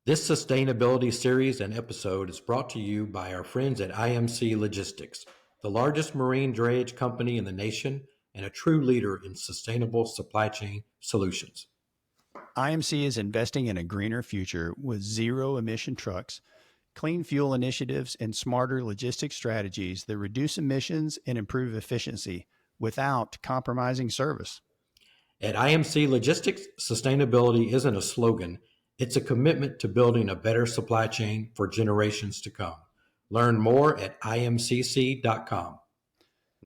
This sustainability series and episode is brought to you by our friends at IMC Logistics, the largest marine drayage company in the nation and a true leader in sustainable supply chain solutions. IMC is investing in a greener future with zero emission trucks, clean fuel initiatives, and smarter logistics strategies that reduce emissions and improve efficiency without compromising service. At IMC Logistics, sustainability isn't a slogan, it's a commitment to building a better supply chain for generations to come. Learn more at imcc.com.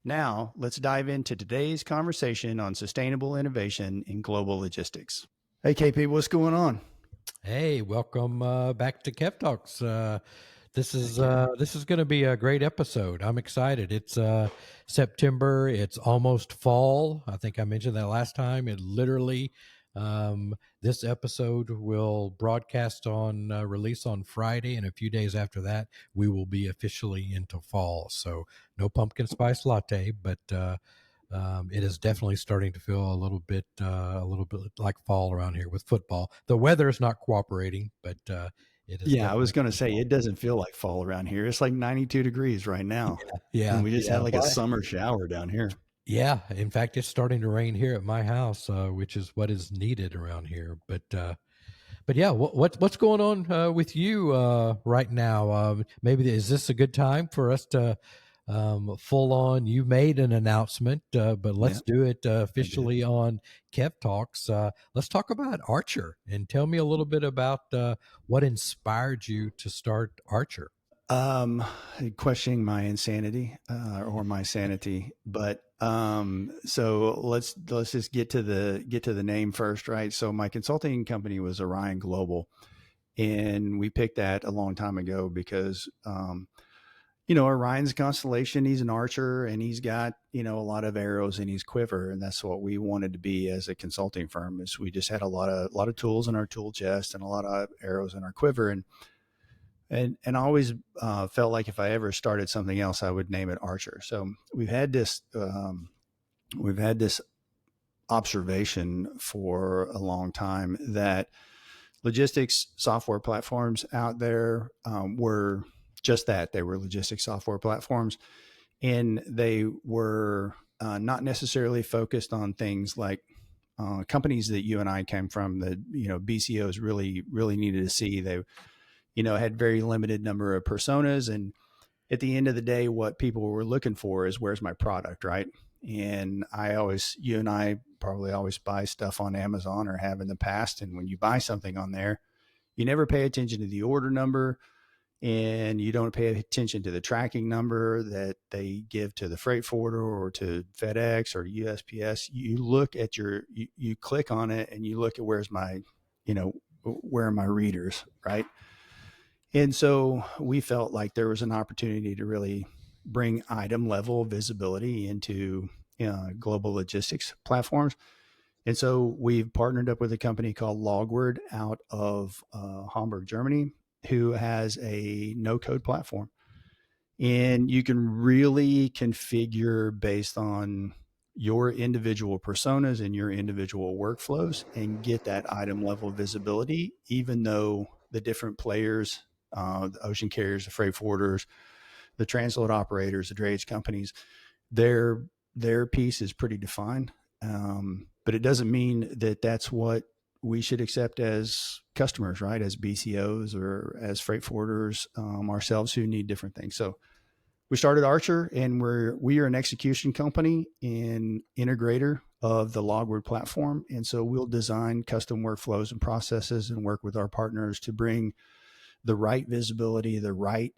Now, let's dive into today's conversation on sustainable innovation in global logistics. Hey, KP, what's going on? Hey, welcome back to Kev Talks. This is going to be a great episode. I'm excited. It's September. It's almost fall. I think I mentioned that last time. It literally, this episode will broadcast on release on Friday, and a few days after that, we will be officially into fall. So no pumpkin spice latte, but it is definitely starting to feel a little bit like fall around here with football. The weather is not cooperating, but it is. Yeah, I was going to say it doesn't feel like fall around here. It's like 92 degrees right now. Yeah, and we just had like a summer shower down here. Yeah, in fact, it's starting to rain here at my house, which is what is needed around here. But yeah, what's going on with you right now? Maybe is this a good time for us to? Full on, you made an announcement, but let's do it officially on Kev Talks. Let's talk about Archer and tell me a little bit about what inspired you to start Archer. Questioning my insanity or my sanity, but so let's just get to the name first, right? So my consulting company was Orion Global, and we picked that a long time ago because Orion's a constellation. He's an archer, and he's got, a lot of arrows in his quiver. And that's what we wanted to be as a consulting firm, is we just had a lot of tools in our tool chest and a lot of arrows in our quiver. And I always felt like if I ever started something else, I would name it Archer. So we've had this observation for a long time that logistics software platforms out there were just that. They were logistics software platforms, and they were not necessarily focused on things like companies that you and I came from, that BCOs really needed to see. They had very limited number of personas, and at the end of the day, what people were looking for is, where's my product, right? And you and I probably always buy stuff on Amazon, or have in the past, and when you buy something on there, you never pay attention to the order number, and you don't pay attention to the tracking number that they give to the freight forwarder or to FedEx or USPS. You look at you click on it, and you look at where are my readers, right? And so we felt like there was an opportunity to really bring item level visibility into global logistics platforms. And so we've partnered up with a company called Logward out of Hamburg, Germany, who has a no-code platform. And you can really configure based on your individual personas and your individual workflows and get that item level visibility, even though the different players, the ocean carriers, the freight forwarders, the transload operators, the drayage companies, their piece is pretty defined. But it doesn't mean that that's what we should accept as customers, right? As BCOs or as freight forwarders ourselves, who need different things. So we started Archer, and we are an execution company and integrator of the Logward platform. And so we'll design custom workflows and processes and work with our partners to bring the right visibility, the right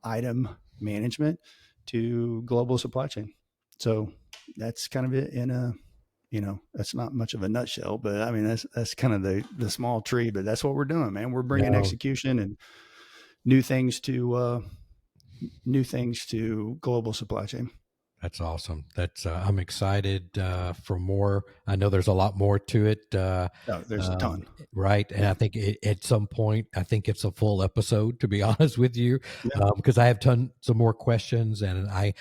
item management to global supply chain. So that's kind of it in a, that's not much of a nutshell, but I mean, that's kind of the small tree, but that's what we're doing, man. We're bringing execution and new things to global supply chain. That's awesome. That's I'm excited for more. I know there's a lot more to it. There's a ton, right? And I think at some point, I think it's a full episode, to be honest with you, because I have some more questions, and I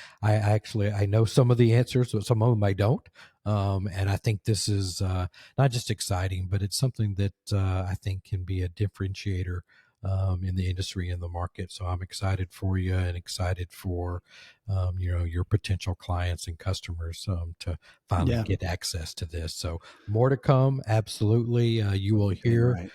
know some of the answers, but some of them I don't. And I think this is not just exciting, but it's something that I think can be a differentiator in the industry and the market. So I'm excited for you and excited for, your potential clients and customers to finally Yeah. get access to this. So more to come. Absolutely. You will Dang hear right.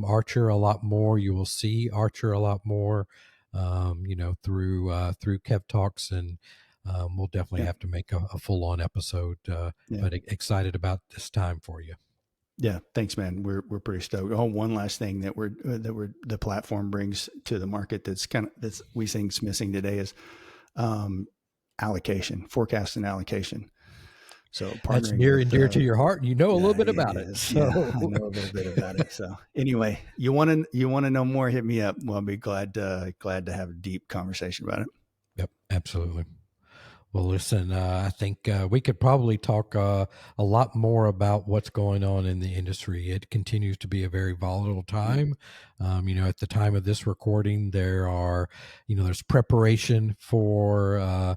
Archer a lot more. You will see Archer a lot more, through Kev Talks, and we'll definitely Yeah. have to make a full-on episode, Yeah. but excited about this time for you. Yeah. Thanks, man. We're pretty stoked. Oh, one last thing that the platform brings to the market that's we think's missing today is, allocation, forecast and allocation. So That's partnering near with, and dear to your heart. You know a little yeah, bit it about it. is. Yeah. So I know a little bit about it. So anyway, you want to know more, hit me up. Well, I'll be glad to have a deep conversation about it. yep, absolutely. Well, listen, I think we could probably talk a lot more about what's going on in the industry. It continues to be a very volatile time. At the time of this recording, there's preparation for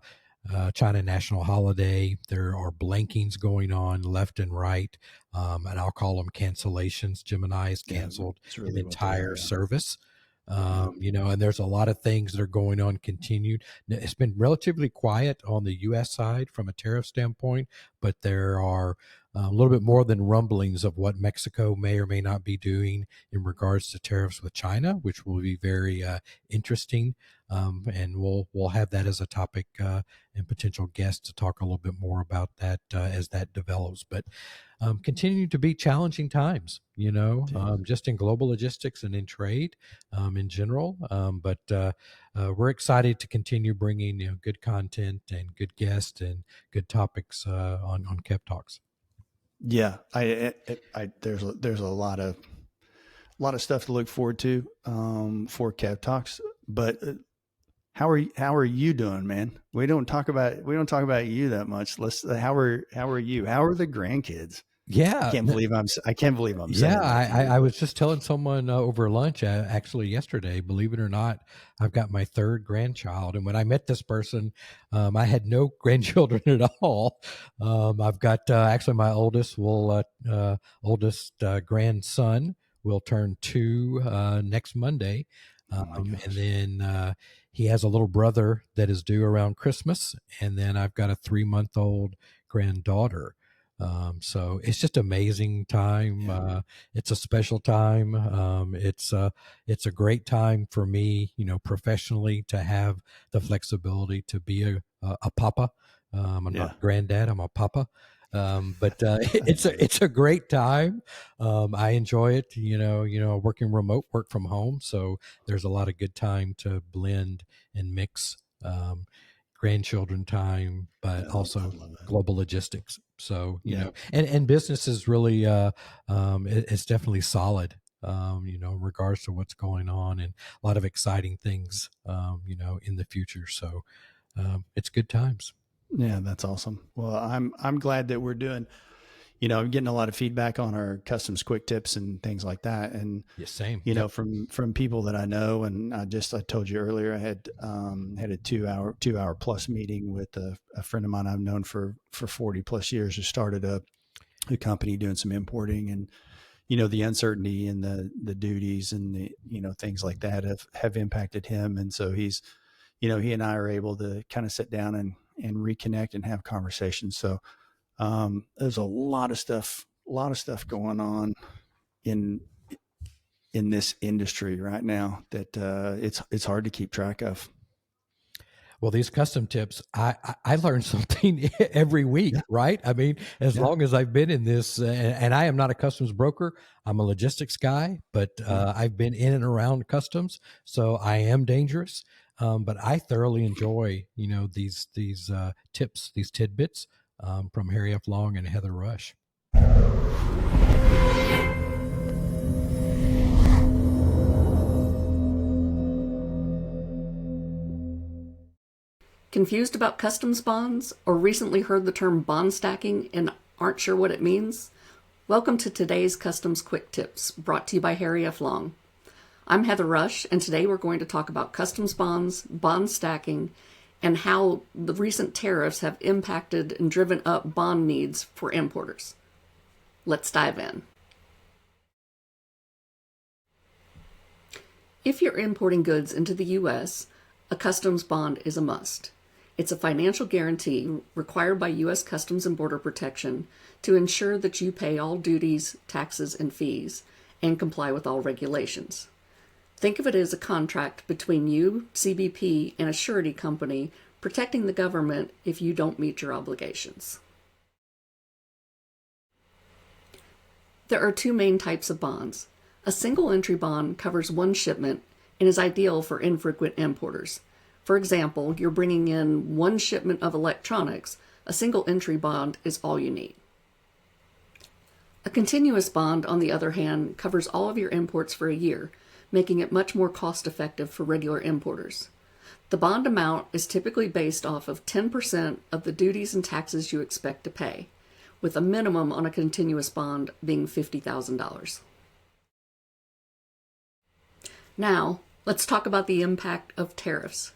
China National Holiday. There are blankings going on left and right, and I'll call them cancellations. Gemini has Yeah. canceled It's an really what they entire are. Yeah. service. Yeah. And there's a lot of things that are going on continued. It's been relatively quiet on the U.S. side from a tariff standpoint, but there are a little bit more than rumblings of what Mexico may or may not be doing in regards to tariffs with China, which will be very interesting. And we'll have that as a topic and potential guests to talk a little bit more about that as that develops. But continue to be challenging times, just in global logistics and in trade in general. But we're excited to continue bringing good content and good guests and good topics on Kev Talks. Yeah. There's a lot of stuff to look forward to for Kev Talks. But how are you doing, man? We don't talk about you that much. How are you? How are the grandkids? Yeah. I can't believe I'm Yeah, saying that to you. I was just telling someone over lunch actually yesterday, believe it or not, I've got my third grandchild. And when I met this person, I had no grandchildren at all. I've got actually my oldest grandson will turn 2 next Monday. Oh my And gosh. then he has a little brother that is due around Christmas. And then I've got a 3-month-old granddaughter. So it's just amazing time. Yeah. It's a special time. It's a great time for me, professionally, to have the flexibility to be a papa. I'm not Yeah. a granddad. I'm a papa. But it's a great time. I enjoy it. Working remote, work from home, so there's a lot of good time to blend and mix grandchildren time, but I also love it. global logistics. So, Yeah. and business is really, it's definitely solid, in regards to what's going on and a lot of exciting things, in the future. So, it's good times. Yeah, that's awesome. Well, I'm glad that we're doing, I'm getting a lot of feedback on our customs quick tips and things like that. And, Yeah, same. Yep. from people that I know, and I told you earlier, I had a 2 hour plus meeting with a friend of mine I've known for 40 plus years, who started a company doing some importing, and, the uncertainty and the duties and the, things like that have impacted him. And so he's, he and I are able to kind of sit down and reconnect and have conversations. So there's a lot of stuff going on in this industry right now that it's hard to keep track of. Well, these custom tips, I learn something every week, Yeah. right? I mean, as Yeah. long as I've been in this, and I am not a customs broker, I'm a logistics guy, but Yeah. I've been in and around customs, so I am dangerous. But I thoroughly enjoy, these tips, these tidbits from Harry F. Long and Heather Rush. Confused about customs bonds, or recently heard the term bond stacking and aren't sure what it means? Welcome to today's Customs Quick Tips, brought to you by Harry F. Long. I'm Heather Rush, and today we're going to talk about customs bonds, bond stacking, and how the recent tariffs have impacted and driven up bond needs for importers. Let's dive in. If you're importing goods into the U.S., a customs bond is a must. It's a financial guarantee required by U.S. Customs and Border Protection to ensure that you pay all duties, taxes, and fees, and comply with all regulations. Think of it as a contract between you, CBP, and a surety company protecting the government if you don't meet your obligations. There are two main types of bonds. A single entry bond covers one shipment and is ideal for infrequent importers. For example, you're bringing in one shipment of electronics, a single entry bond is all you need. A continuous bond, on the other hand, covers all of your imports for a year, making it much more cost-effective for regular importers. The bond amount is typically based off of 10% of the duties and taxes you expect to pay, with a minimum on a continuous bond being $50,000. Now, let's talk about the impact of tariffs.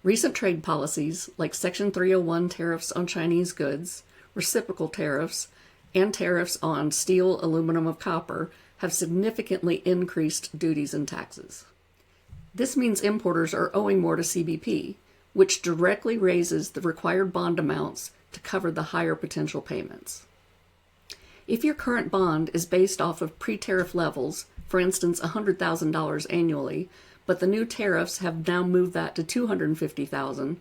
Recent trade policies, like Section 301 tariffs on Chinese goods, reciprocal tariffs, and tariffs on steel, aluminum, and copper, have significantly increased duties and taxes. This means importers are owing more to CBP, which directly raises the required bond amounts to cover the higher potential payments. If your current bond is based off of pre-tariff levels, for instance $100,000 annually, but the new tariffs have now moved that to $250,000,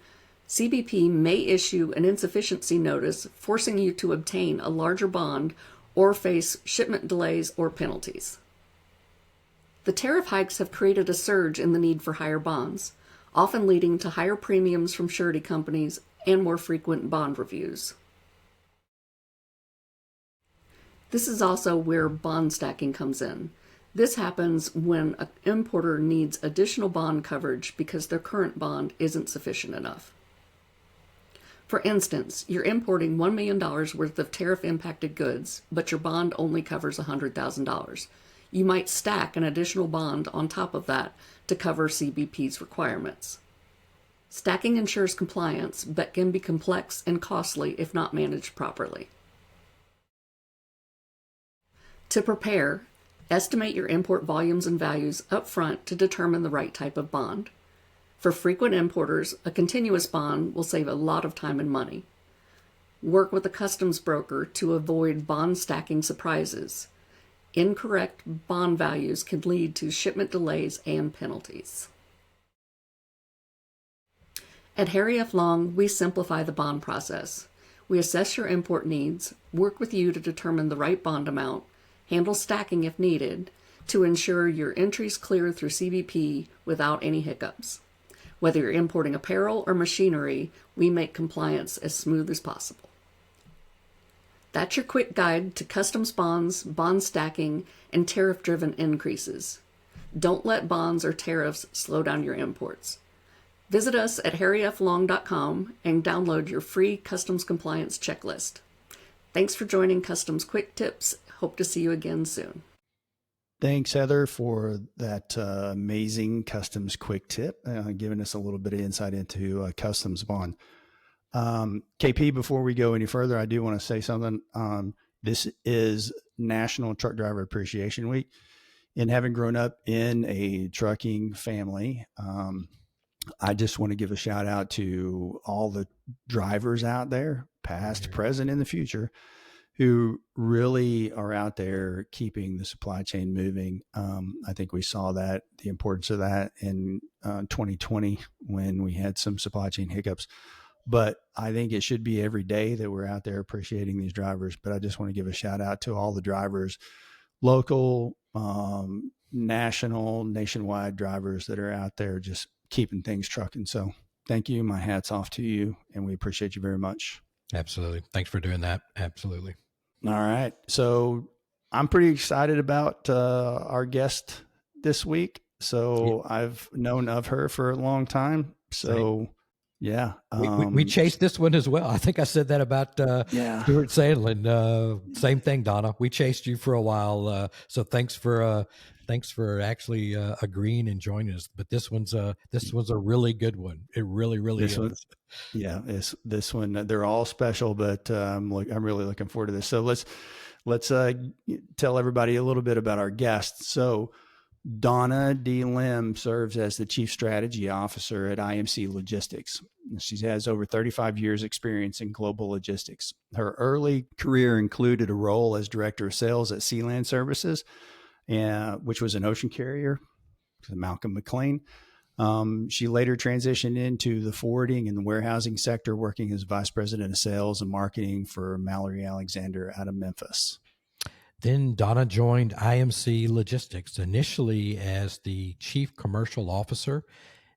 CBP may issue an insufficiency notice forcing you to obtain a larger bond or face shipment delays or penalties. The tariff hikes have created a surge in the need for higher bonds, often leading to higher premiums from surety companies and more frequent bond reviews. This is also where bond stacking comes in. This happens when an importer needs additional bond coverage because their current bond isn't sufficient enough. For instance, you're importing $1 million worth of tariff-impacted goods, but your bond only covers $100,000. You might stack an additional bond on top of that to cover CBP's requirements. Stacking ensures compliance, but can be complex and costly if not managed properly. To prepare, estimate your import volumes and values up front to determine the right type of bond. For frequent importers, a continuous bond will save a lot of time and money. Work with a customs broker to avoid bond stacking surprises. Incorrect bond values can lead to shipment delays and penalties. At Harry F. Long, we simplify the bond process. We assess your import needs, work with you to determine the right bond amount, handle stacking if needed, to ensure your entries clear through CBP without any hiccups. Whether you're importing apparel or machinery, we make compliance as smooth as possible. That's your quick guide to customs bonds, bond stacking, and tariff-driven increases. Don't let bonds or tariffs slow down your imports. Visit us at harryflong.com and download your free customs compliance checklist. Thanks for joining Customs Quick Tips. Hope to see you again soon. Thanks, Heather, for that amazing customs quick tip, giving us a little bit of insight into customs bond. KP, before we go any further, I do want to say something. This is National Truck Driver Appreciation Week. And having grown up in a trucking family, I just want to give a shout out to all the drivers out there, past, present, and the future, who really are out there keeping the supply chain moving. I think we saw that, the importance of that in 2020 when we had some supply chain hiccups. But I think it should be every day that we're out there appreciating these drivers. But I just want to give a shout out to all the drivers, local, national, nationwide drivers that are out there just keeping things trucking. So thank you. My hat's off to you, and we appreciate you very much. Absolutely. Thanks for doing that. Absolutely. All right. So I'm pretty excited about our guest this week. So I've known of her for a long time. So Yeah. We chased this one as well. I think I said that about Yeah. Stuart Sandlin. Same thing, Donna. We chased you for a while. So thanks for actually agreeing and joining us. But this one's a really good one. It really, really This is. one, yeah, it's this one. They're all special, but I'm really looking forward to this. So let's tell everybody a little bit about our guests. So Donna Lemm serves as the Chief Strategy Officer at IMC Logistics. She has over 35 years experience in global logistics. Her early career included a role as Director of Sales at SeaLand Services, which was an ocean carrier, Malcolm McLean. She later transitioned into the forwarding and the warehousing sector, working as Vice President of Sales and Marketing for Mallory Alexander out of Memphis. Then Donna joined IMC Logistics initially as the Chief Commercial Officer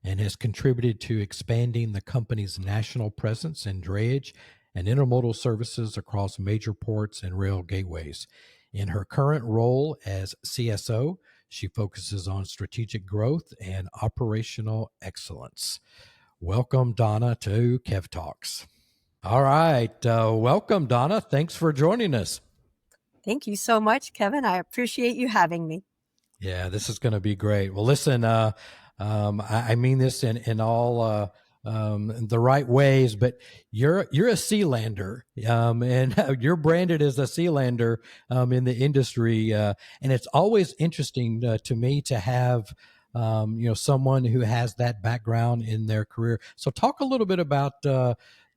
and has contributed to expanding the company's national presence in drayage and intermodal services across major ports and rail gateways. In her current role as CSO, she focuses on strategic growth and operational excellence. Welcome, Donna, to Kev Talks. All right. Welcome, Donna. Thanks for joining us. Thank you so much, Kevin. I appreciate you having me. Yeah, this is going to be great. Well, listen, I mean this in all the right ways, but you're a SeaLander, and you're branded as a SeaLander in the industry, and it's always interesting to me to have someone who has that background in their career. So, talk a little bit about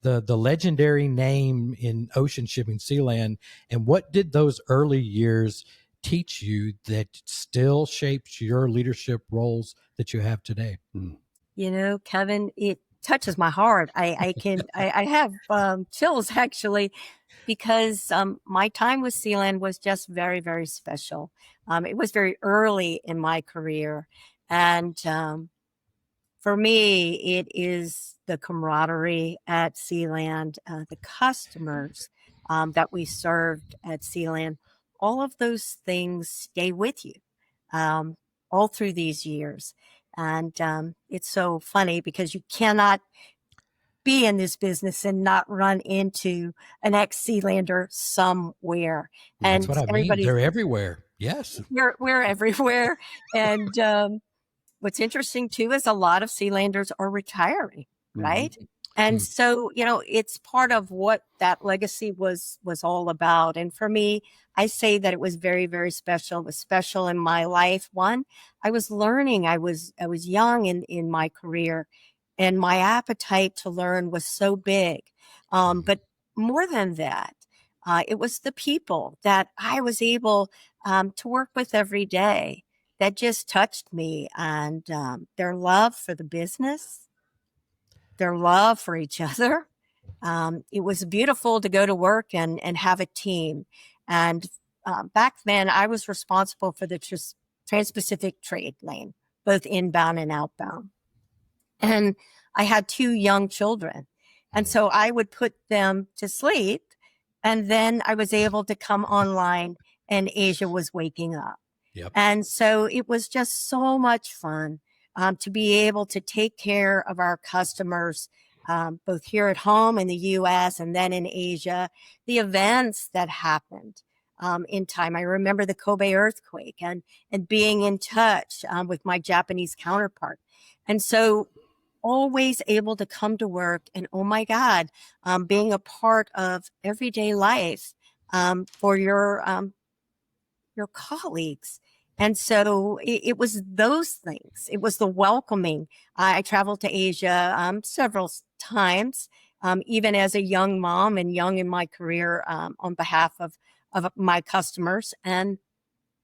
the legendary name in ocean shipping, SeaLand, and what did those early years teach you that still shapes your leadership roles that you have today? You know, Kevin, it touches my heart. I have chills actually, because my time with SeaLand was just very, very special. It was very early in my career, and for me, it is the camaraderie at SeaLand, the customers that we served at SeaLand. All of those things stay with you all through these years. And it's so funny because you cannot be in this business and not run into an ex-SeaLander somewhere. And that's what I mean. They're everywhere. Yes. We're everywhere. And what's interesting too is a lot of SeaLanders are retiring, right? Mm-hmm. And so, it's part of what that legacy was all about. And for me, I say that it was very, very special. It was special in my life. One, I was learning. I was young in my career, and my appetite to learn was so big. But more than that, it was the people that I was able to work with every day that just touched me, and their love for the business, their love for each other. It was beautiful to go to work and have a team. And back then, I was responsible for the Trans-Pacific trade lane, both inbound and outbound. And I had 2 young children. And so I would put them to sleep, and then I was able to come online, and Asia was waking up. Yep. And so it was just so much fun to be able to take care of our customers, both here at home in the U.S. and then in Asia, the events that happened in time. I remember the Kobe earthquake and being in touch with my Japanese counterpart. And so always able to come to work and, oh my God, being a part of everyday life for your colleagues. And so it was those things. It was the welcoming. I traveled to Asia several times, even as a young mom and young in my career on behalf of my customers. And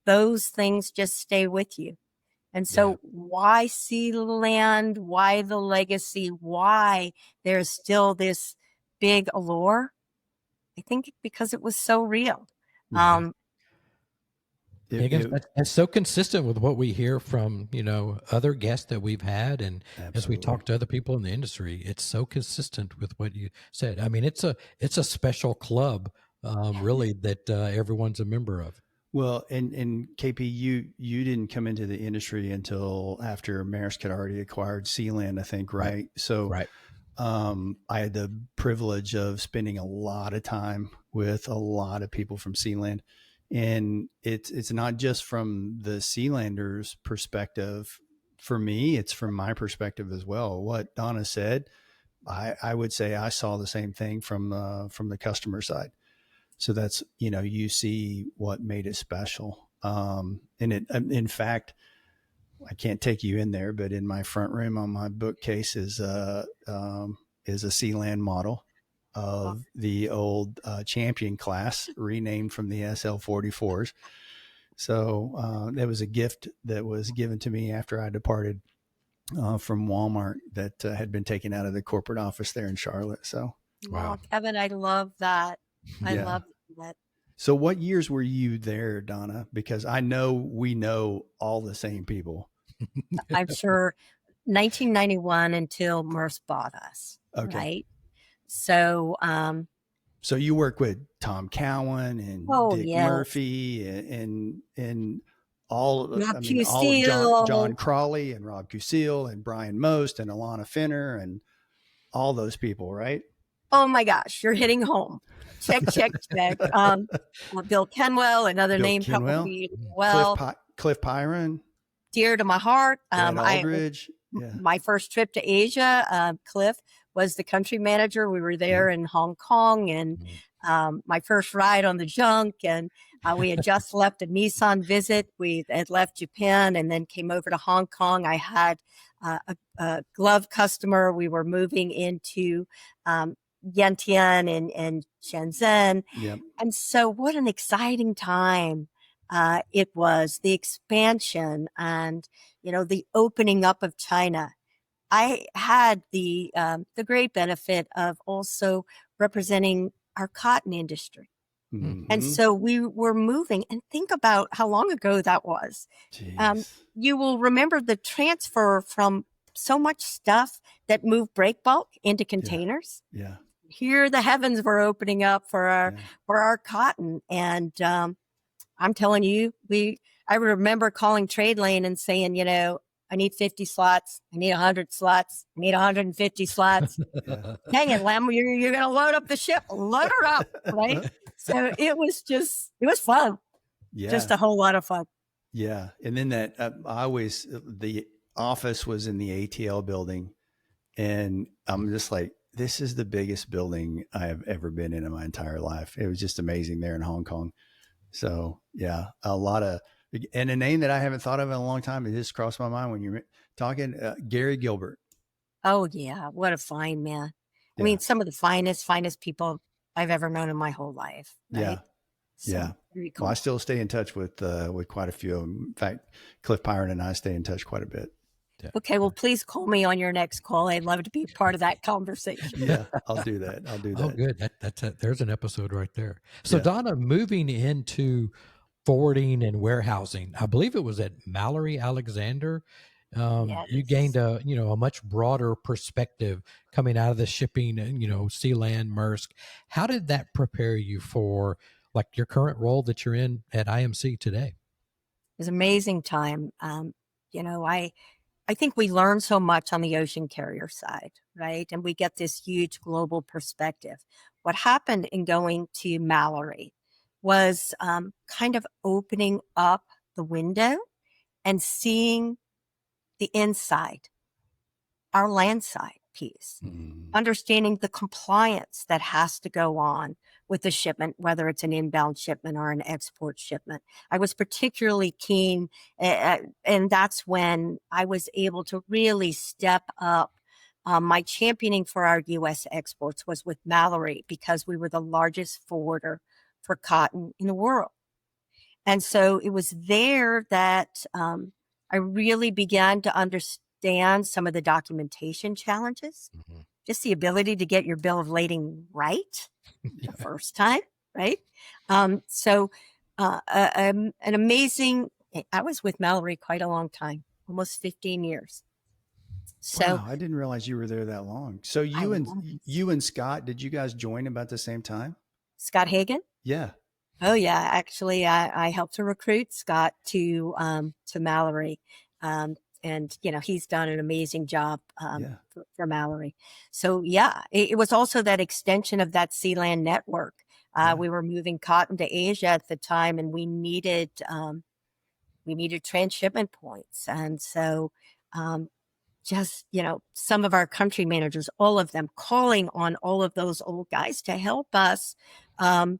those things just stay with you. And so why SeaLand? Why the legacy? Why there's still this big allure? I think because it was so real. Higgins, that's so consistent with what we hear from other guests that we've had, and absolutely, as we talk to other people in the industry, it's so consistent with what you said. I mean, it's a special club, really, that everyone's a member of. Well, and KP, you didn't come into the industry until after Maersk had already acquired SeaLand, I think, right? So, right. I had the privilege of spending a lot of time with a lot of people from SeaLand, and it's not just from the SeaLanders' perspective. For me, it's from my perspective as well. What Donna said, I would say I saw the same thing from the customer side. So that's, you see what made it special. And in fact, I can't take you in there, but in my front room on my bookcase is a SeaLand model of the old Champion class, renamed from the SL44s. So that was a gift that was given to me after I departed from Walmart that had been taken out of the corporate office there in Charlotte. So, Wow. Kevin, I love that. I love that. So what years were you there, Donna? Because I know we know all the same people. I'm sure 1991 until Merce bought us. Okay. Right. So, so you work with Tom Cowan and Dick yes. Murphy and all, Rob I mean, all of John Crawley and Rob Cusile and Brian Most and Alana Finner and all those people, right? Oh my gosh, you're hitting home. Check. Bill Kenwell, another Bill name Kenwell, probably well. Cliff Pyron, dear to my heart. Aldridge. My first trip to Asia, Cliff was the country manager. We were there in Hong Kong, and my first ride on the junk, and we had just left a Nissan visit. We had left Japan and then came over to Hong Kong. I had a glove customer. We were moving into Yantian and Shenzhen. Yep. And so what an exciting time it was, the expansion and, the opening up of China. I had the great benefit of also representing our cotton industry. Mm-hmm. And so we were moving, and think about how long ago that was. You will remember the transfer from so much stuff that moved break bulk into containers. Yeah. Here, the heavens were opening up for our cotton. And I'm telling you, I remember calling Trade Lane and saying, I need 50 slots. I need 100 slots. I need 150 slots. Dang it, Lem, you're going to load up the ship. Load her up, right? So it was fun. Yeah. Just a whole lot of fun. Yeah. And then the office was in the ATL building. And I'm just like, this is the biggest building I have ever been in my entire life. It was just amazing there in Hong Kong. So yeah, and a name that I haven't thought of in a long time. It just crossed my mind when you're talking, Gary Gilbert. Oh yeah. What a fine man. I mean, some of the finest people I've ever known in my whole life. Right? Yeah. So, very cool. Well, I still stay in touch with quite a few of them. In fact, Cliff Pyron and I stay in touch quite a bit. Yeah. Okay, well, please call me on your next call. I'd love to be part of that conversation. Yeah, I'll do that. Oh, good. There's an episode right there. So, Donna, moving into forwarding and warehousing, I believe it was at Mallory Alexander. Yes. You gained a much broader perspective coming out of the shipping, SeaLand, Maersk. How did that prepare you for like your current role that you're in at IMC today? It was an amazing time. I think we learn so much on the ocean carrier side, right? And we get this huge global perspective. What happened in going to Mallory was kind of opening up the window and seeing the inside, our land side piece, understanding the compliance that has to go on with the shipment, whether it's an inbound shipment or an export shipment. I was particularly keen, and that's when I was able to really step up. My championing for our U.S. exports was with Mallory because we were the largest forwarder for cotton in the world. And so it was there that I really began to understand some of the documentation challenges, just the ability to get your bill of lading right the first time, right? So an amazing, I was with Mallory quite a long time, almost 15 years. So wow, I didn't realize you were there that long. So you and Scott, did you guys join about the same time? Scott Hagan? Yeah. Oh yeah. Actually, I helped to recruit Scott to Mallory. and he's done an amazing job Yeah. for Mallory. So yeah, it was also that extension of that SeaLand network. We were moving cotton to Asia at the time, and we needed transshipment points. And so just, some of our country managers, all of them calling on all of those old guys to help us on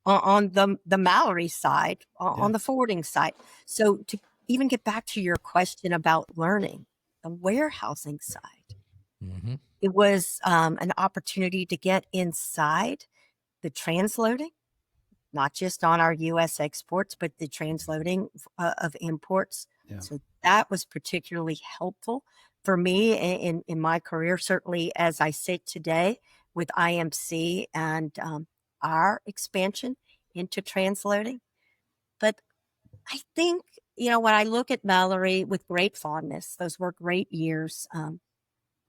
the Mallory side, on the forwarding side. So to even get back to your question about learning, the warehousing side, it was an opportunity to get inside the transloading, not just on our U.S. exports, but the transloading of imports. Yeah. So that was particularly helpful for me in my career, certainly as I sit today with IMC and our expansion into transloading. But I think, when I look at Mallory with great fondness, those were great years,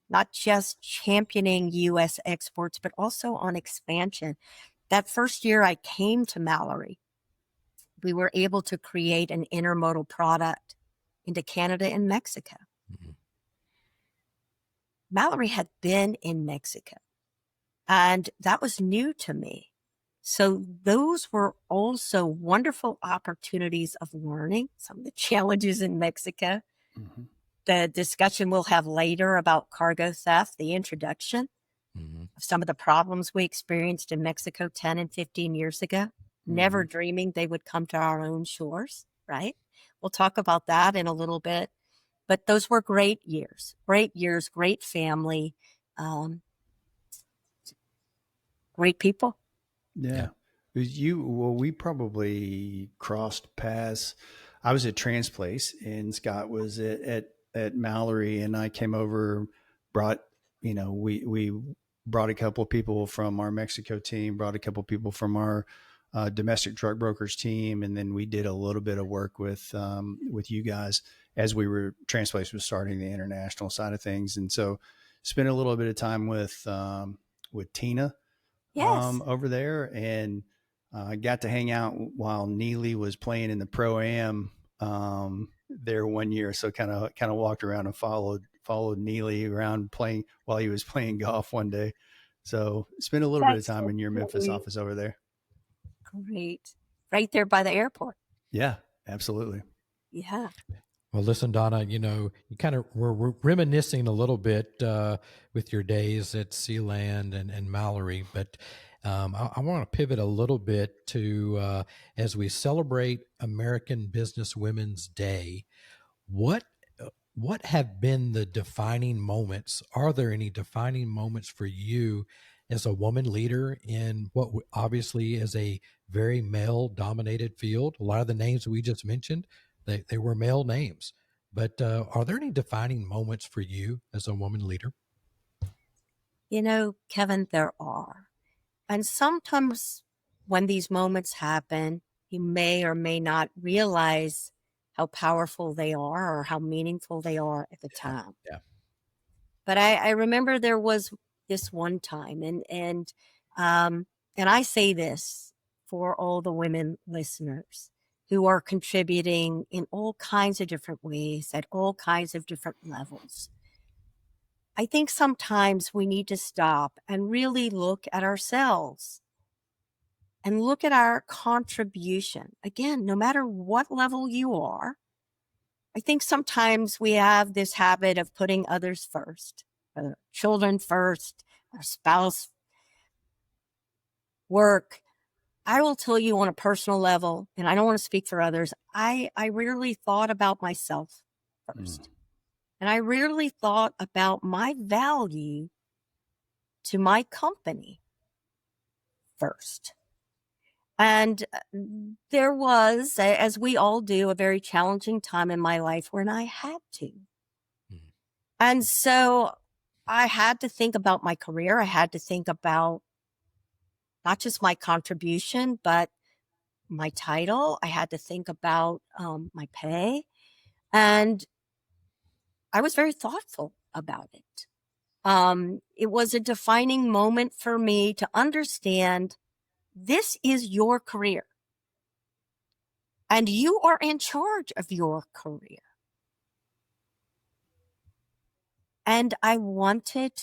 not just championing U.S. exports, but also on expansion. That first year I came to Mallory, we were able to create an intermodal product into Canada and Mexico. Mallory had been in Mexico, and that was new to me. So those were also wonderful opportunities of learning some of the challenges in Mexico. The discussion we'll have later about cargo theft, the introduction of some of the problems we experienced in Mexico 10 and 15 years ago, never dreaming they would come to our own shores, right? We'll talk about that in a little bit. But those were great years, great family, great people. Yeah. We probably crossed paths. I was at Transplace and Scott was at Mallory, and I came over, brought, we brought a couple of people from our Mexico team, brought a couple of people from our domestic truck brokers team. And then we did a little bit of work with you guys as Transplace was starting the international side of things. And so spent a little bit of time with Tina. Yes. Over there, and I got to hang out while Neely was playing in the Pro-Am there one year. So kind of walked around and followed Neely around playing while he was playing golf one day. So spent a little bit of time in your Memphis office over there. Great. Right there by the airport. Yeah, absolutely. Yeah. Well, listen, Donna, you kind of were reminiscing a little bit with your days at SeaLand and Mallory, but I want to pivot a little bit to as we celebrate American Business Women's Day, what have been the defining moments? Are there any defining moments for you as a woman leader in what obviously is a very male-dominated field? A lot of the names we just mentioned, they were male names. But are there any defining moments for you as a woman leader? Kevin, there are. And sometimes when these moments happen, you may or may not realize how powerful they are or how meaningful they are at the time. Yeah. But I remember there was this one time, and I say this for all the women listeners who are contributing in all kinds of different ways at all kinds of different levels. I think sometimes we need to stop and really look at ourselves and look at our contribution. Again, no matter what level you are, I think sometimes we have this habit of putting others first, our children first, our spouse, work. I will tell you on a personal level, and I don't want to speak for others, I rarely thought about myself first. And I rarely thought about my value to my company first. And there was, as we all do, a very challenging time in my life when I had to. And so I had to think about my career. I had to think about not just my contribution, but my title. I had to think about my pay. And I was very thoughtful about it. It was a defining moment for me to understand this is your career. And you are in charge of your career. And I wanted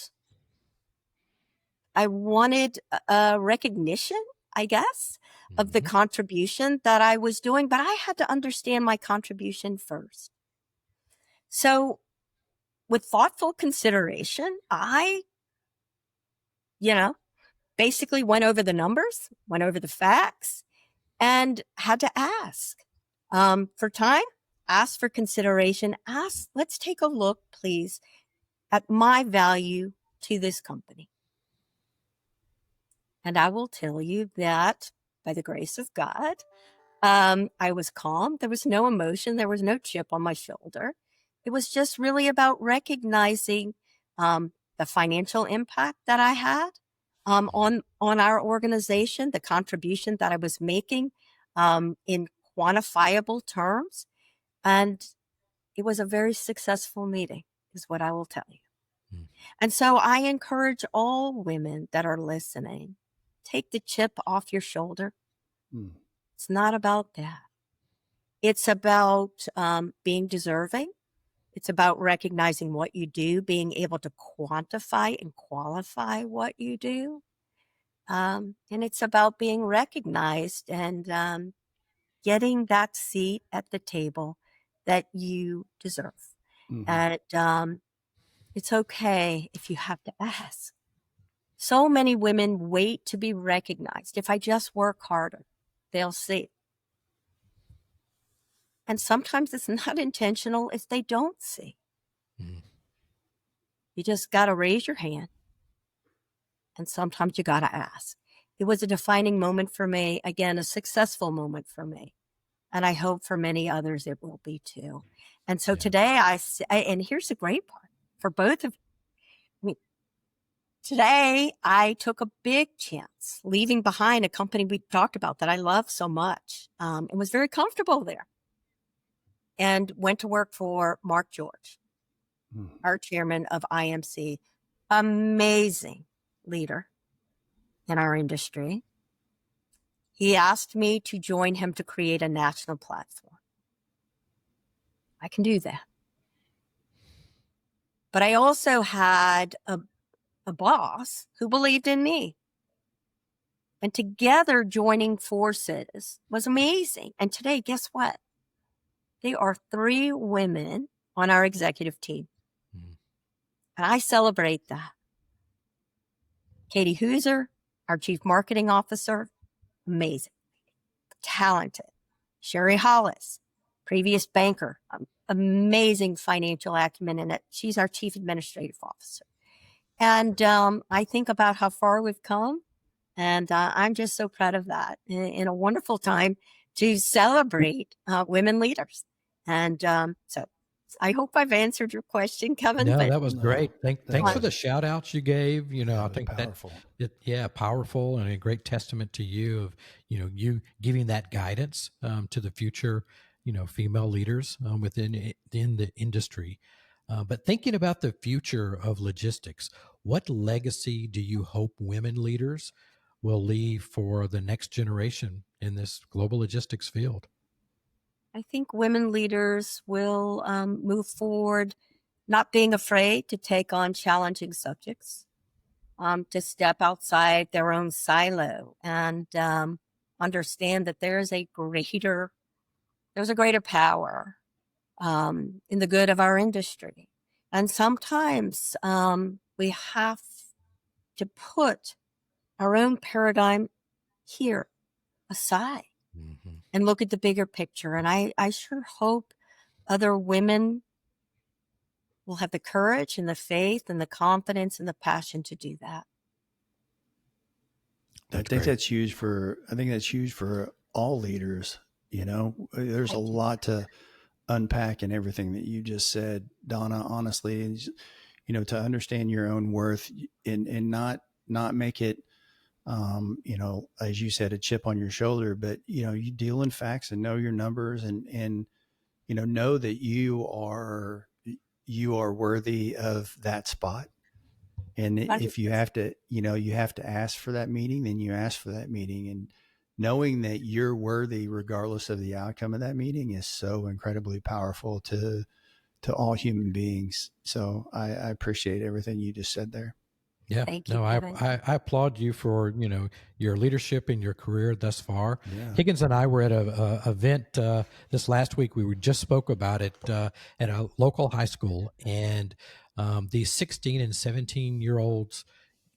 a recognition, I guess, of the contribution that I was doing, but I had to understand my contribution first. So with thoughtful consideration, I, basically went over the numbers, went over the facts, and had to ask for time, ask for consideration, let's take a look, please, at my value to this company. And I will tell you that by the grace of God, I was calm. There was no emotion. There was no chip on my shoulder. It was just really about recognizing the financial impact that I had on our organization, the contribution that I was making in quantifiable terms. And it was a very successful meeting, is what I will tell you. And so I encourage all women that are listening, take the chip off your shoulder. It's not about that. It's about being deserving. It's about recognizing what you do, being able to quantify and qualify what you do. And it's about being recognized and getting that seat at the table that you deserve. And it's okay if you have to ask. So many women wait to be recognized. If I just work harder, they'll see. And sometimes it's not intentional if they don't see. You just got to raise your hand. And sometimes you got to ask. It was a defining moment for me. Again, a successful moment for me. And I hope for many others it will be too. And so today and here's the great part for both of you. Today, I took a big chance leaving behind a company we talked about that I love so much and was very comfortable there, and went to work for Mark George, our chairman of IMC, amazing leader in our industry. He asked me to join him to create a national platform. I can do that. But I also had a boss who believed in me. And together joining forces was amazing. And today, guess what? There are 3 women on our executive team. And I celebrate that. Katie Hooser, our chief marketing officer, amazing, talented. Sherry Hollis, previous banker, amazing financial acumen in it. She's our chief administrative officer. And I think about how far we've come, and I'm just so proud of that in a wonderful time to celebrate women leaders. And so I hope I've answered your question, Kevin. No, that was great. Thanks for was the shout outs you gave. I think powerful. Powerful, and a great testament to you of, you giving that guidance to the future, female leaders within the industry. But thinking about the future of logistics, what legacy do you hope women leaders will leave for the next generation in this global logistics field? I think women leaders will move forward, not being afraid to take on challenging subjects, to step outside their own silo and understand that there's a greater power in the good of our industry. And sometimes we have to put our own paradigm here aside and look at the bigger picture. And I sure hope other women will have the courage and the faith and the confidence and the passion to do that. I think that's huge for all leaders. There's a lot to unpack in everything that you just said, Donna, honestly, and, to understand your own worth and not make it, as you said, a chip on your shoulder, but, you deal in facts and know your numbers and, know that you are worthy of that spot. And if you have to, ask for that meeting, then you ask for that meeting. And knowing that you're worthy regardless of the outcome of that meeting is so incredibly powerful to all human beings. So I appreciate everything you just said there. Yeah, Thank you, no, Kevin. I applaud you for, your leadership in your career thus far. Yeah. Higgins and I were at a event this last week. We just spoke about it at a local high school, and these 16 and 17-year-olds,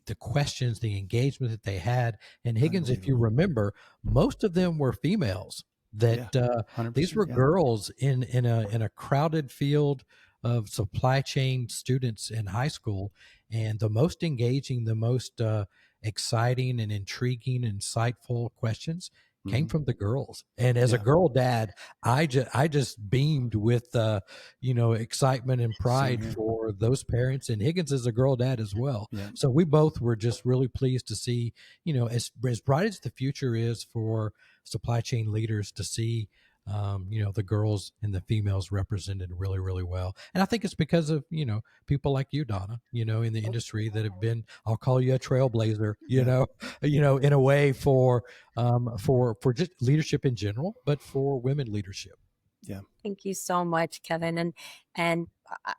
the questions, the engagement that they had. And Higgins, if you Unbelievable. remember, most of them were females. That Yeah, 100%, these were yeah. girls in a crowded field of supply chain students in high school, and the most engaging, the most exciting and intriguing, insightful questions came Mhm. from the girls. And as a Yeah. girl dad, I just beamed with excitement and Same pride here. for those parents. And Higgins is a girl dad as well. Yeah. So we both were just really pleased to see, as bright as the future is for supply chain leaders, to see the girls and the females represented really, really well. And I think it's because of, people like you, Donna, in the industry that have been, I'll call you a trailblazer, Yeah. in a way for just leadership in general, but for women leadership. Yeah. Thank you so much, Kevin. And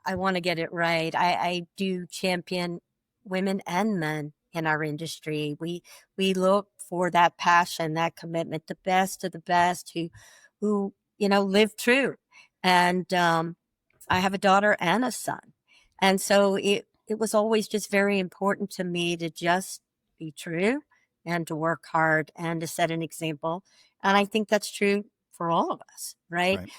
I want to get it right. I do champion women and men in our industry. We look for that passion, that commitment, the best of the best who live true. And I have a daughter and a son. And so it was always just very important to me to just be true and to work hard and to set an example. And I think that's true for all of us, right? Right.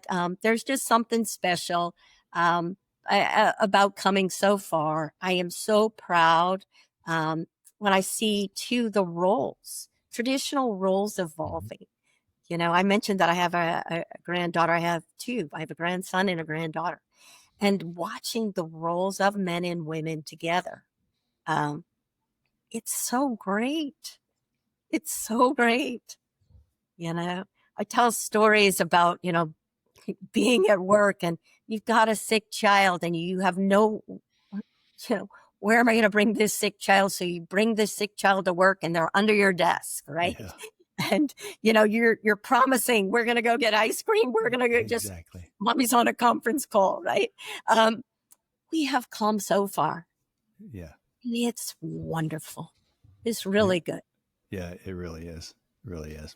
But there's just something special about coming so far. I am so proud when I see too the roles, traditional roles evolving. I mentioned that I have a granddaughter. I have two. I have a grandson and a granddaughter. And watching the roles of men and women together, it's so great. It's so great. I tell stories about, being at work and you've got a sick child and you have no, where am I going to bring this sick child? So you bring this sick child to work and they're under your desk, right? Yeah. And you're promising we're going to go get ice cream. We're going to go just Exactly. mommy's on a conference call, right? We have come so far. Yeah. It's wonderful. It's really good. Yeah, it really is. It really is.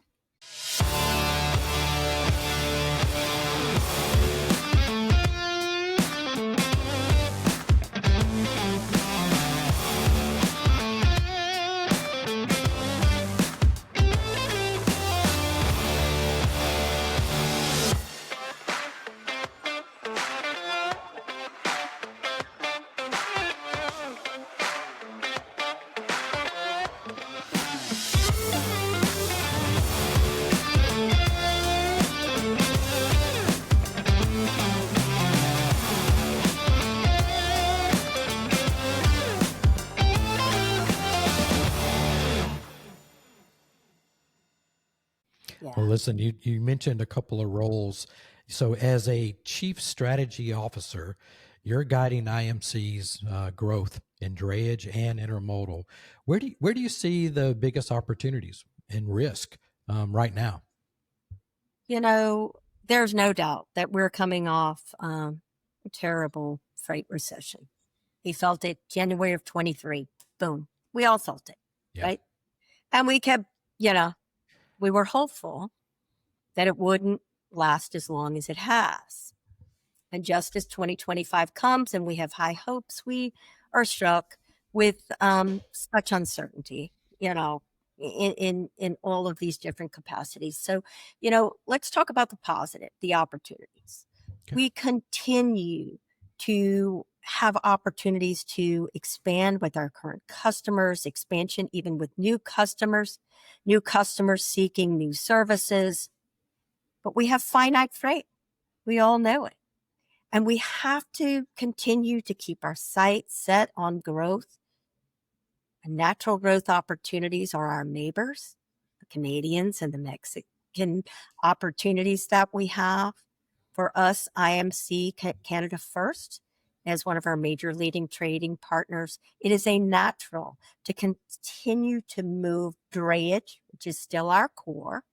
Yeah. Well, listen, you mentioned a couple of roles. So as a chief strategy officer, you're guiding IMC's growth in drayage and intermodal. Where do you see the biggest opportunities and risk right now? There's no doubt that we're coming off a terrible freight recession. We felt it January of 23. Boom. We all felt it, Yeah. right? And we kept, we were hopeful that it wouldn't last as long as it has. And just as 2025 comes and we have high hopes, we are struck with such uncertainty, in all of these different capacities. So, let's talk about the positive, the opportunities. Okay. We continue to have opportunities to expand with our current customers, expansion even with new customers seeking new services. But we have finite freight. We all know it. And we have to continue to keep our sights set on growth. And natural growth opportunities are our neighbors, the Canadians and the Mexican opportunities that we have. For us, IMC Canada First, as one of our major leading trading partners, it is a natural to continue to move drayage, which is still our core,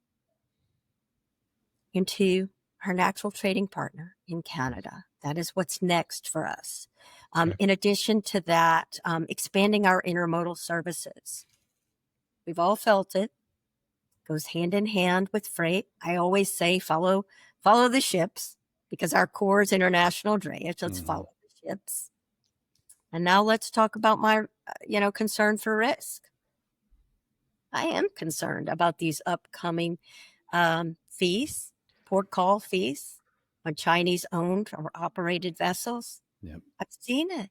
into our natural trading partner in Canada. That is what's next for us. Okay. In addition to that, expanding our intermodal services. We've all felt it. Goes hand in hand with freight. I always say follow the ships, because our core is international drayage. Let's follow the ships. And now let's talk about my, concern for risk. I am concerned about these upcoming fees, port call fees on Chinese owned or operated vessels. Yep. I've seen it.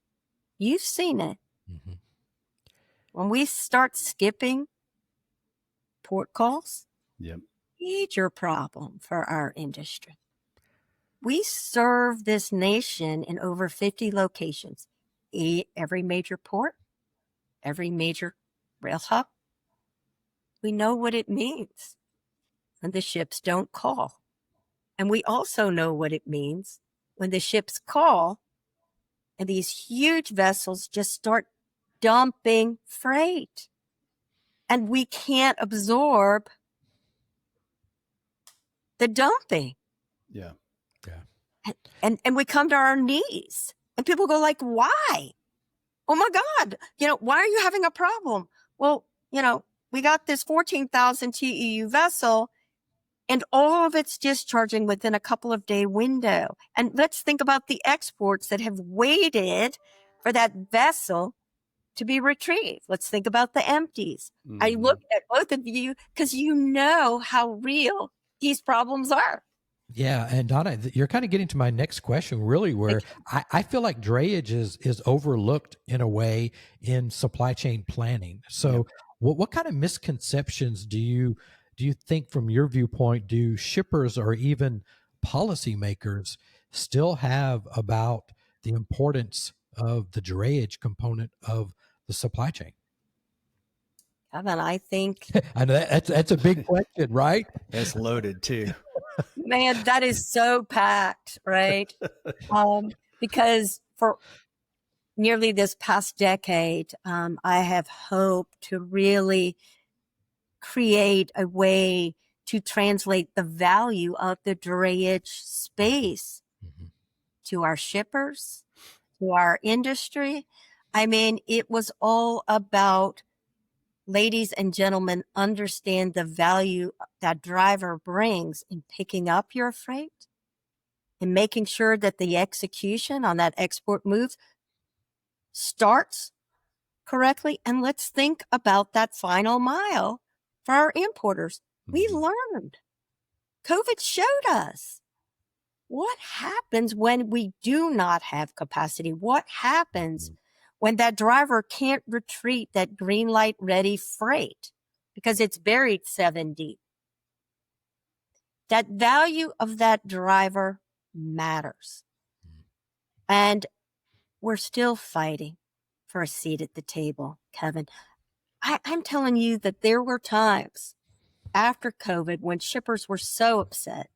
You've seen it. Mm-hmm. When we start skipping port calls, Yep. major problem for our industry. We serve this nation in over 50 locations, every major port, every major rail hub. We know what it means when the ships don't call. And we also know what it means when the ships call and these huge vessels just start dumping freight. And we can't absorb the dumping. Yeah. Yeah. And we come to our knees. And people go like, why? Oh my God, why are you having a problem? Well, we got this 14,000 TEU vessel and all of it's discharging within a couple of day window. And let's think about the exports that have waited for that vessel to be retrieved. Let's think about the empties. Mm-hmm. I look at both of you because you know how real these problems are. Yeah, and Donna, you're kind of getting to my next question, really, where I feel like drayage is overlooked in a way in supply chain planning. So, what kind of misconceptions do you think, from your viewpoint, do shippers or even policymakers still have about the importance of the drayage component of the supply chain? Kevin, I think, I know that's a big question, right? It's loaded too. man, that is so packed, right? Because for nearly this past decade, I have hoped to really create a way to translate the value of the drayage space to our shippers, to our industry. I mean, it was all about, ladies and gentlemen, understand the value that driver brings in picking up your freight and making sure that the execution on that export move starts correctly. And let's think about that final mile for our importers. We learned. COVID showed us what happens when we do not have capacity. What happens when that driver can't retreat that green light ready freight because it's buried 7 deep. That value of that driver matters. And we're still fighting for a seat at the table, Kevin. I'm telling you that there were times after COVID when shippers were so upset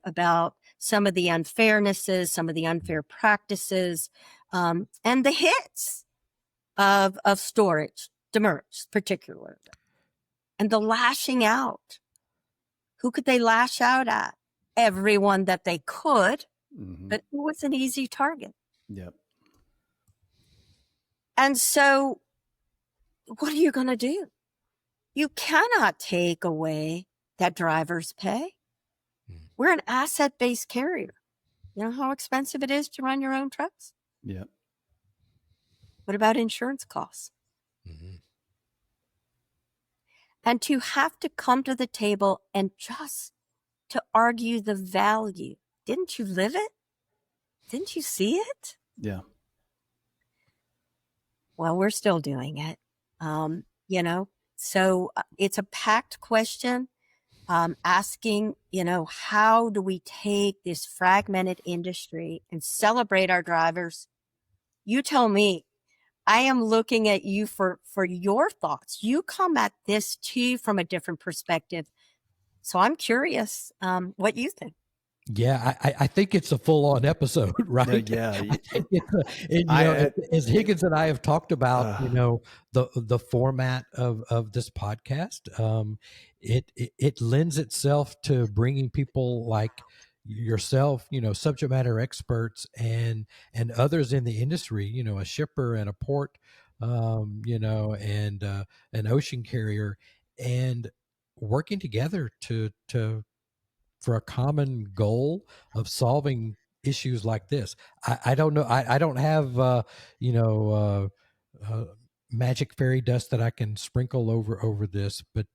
about some of the unfairnesses, some of the unfair practices, and the hits of storage, demurrage particularly, and the lashing out. Who could they lash out at? Everyone that they could, but it was an easy target. Yep. And so what are you going to do? You cannot take away that driver's pay. We're an asset-based carrier. You know how expensive it is to run your own trucks? Yep. What about insurance costs? And to have to come to the table and just to argue the value. Didn't you live it? Didn't you see it? Yeah. Well, we're still doing it. So it's a packed question. Asking, how do we take this fragmented industry and celebrate our drivers? You tell me. I am looking at you for your thoughts. You come at this too from a different perspective. So I'm curious what you think. Yeah, I think it's a full-on episode, right? Yeah. As Higgins and I have talked about, Uh, the format of this podcast, it lends itself to bringing people like yourself, subject matter experts and others in the industry, a shipper and a port, and an ocean carrier, and working together to for a common goal of solving issues like this. I don't know. I don't have, you know, magic fairy dust that I can sprinkle over this, but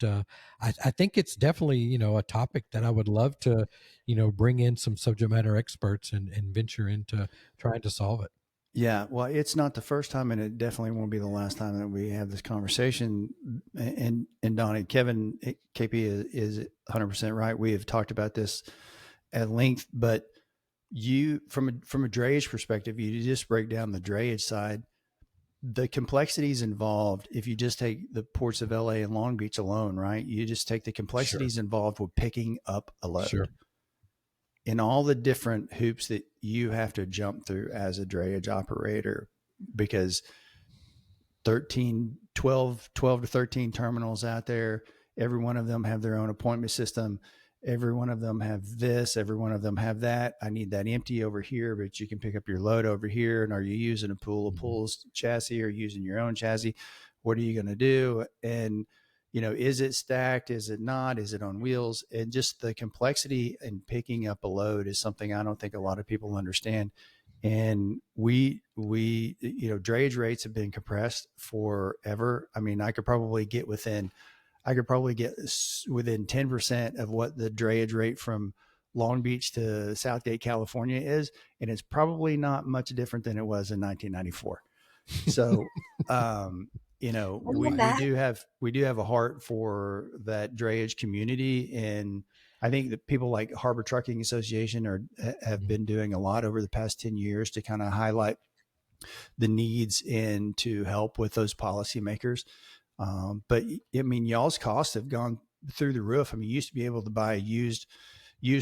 I think it's definitely, a topic that I would love to, bring in some subject matter experts and venture into trying to solve it. Yeah, well, it's not the first time, and it definitely won't be the last time that we have this conversation. And Donnie, Kevin, KP is 100% right. We have talked about this at length, but you, from a drayage perspective, you just break down the drayage side. The complexities involved, if you just take the ports of LA and Long Beach alone, right? You just take the complexities involved with picking up a load. Sure. In all the different hoops that you have to jump through as a drayage operator, because 12 to 13 terminals out there, every one of them have their own appointment system. Every one of them have this, every one of them have that. I need that empty over here, but you can pick up your load over here. And are you using a pool of pools chassis or using your own chassis? What are you going to do? And, is it stacked? Is it not? Is it on wheels? And just the complexity in picking up a load is something I don't think a lot of people understand. And we, drayage rates have been compressed forever. I mean, I could probably get within 10% of what the drayage rate from Long Beach to Southgate, California is. And it's probably not much different than it was in 1994. So, we do have a heart for that drayage community. And I think that people like Harbor Trucking Association have been doing a lot over the past 10 years to kind of highlight the needs and to help with those policymakers. But I mean, y'all's costs have gone through the roof. I mean, you used to be able to buy a used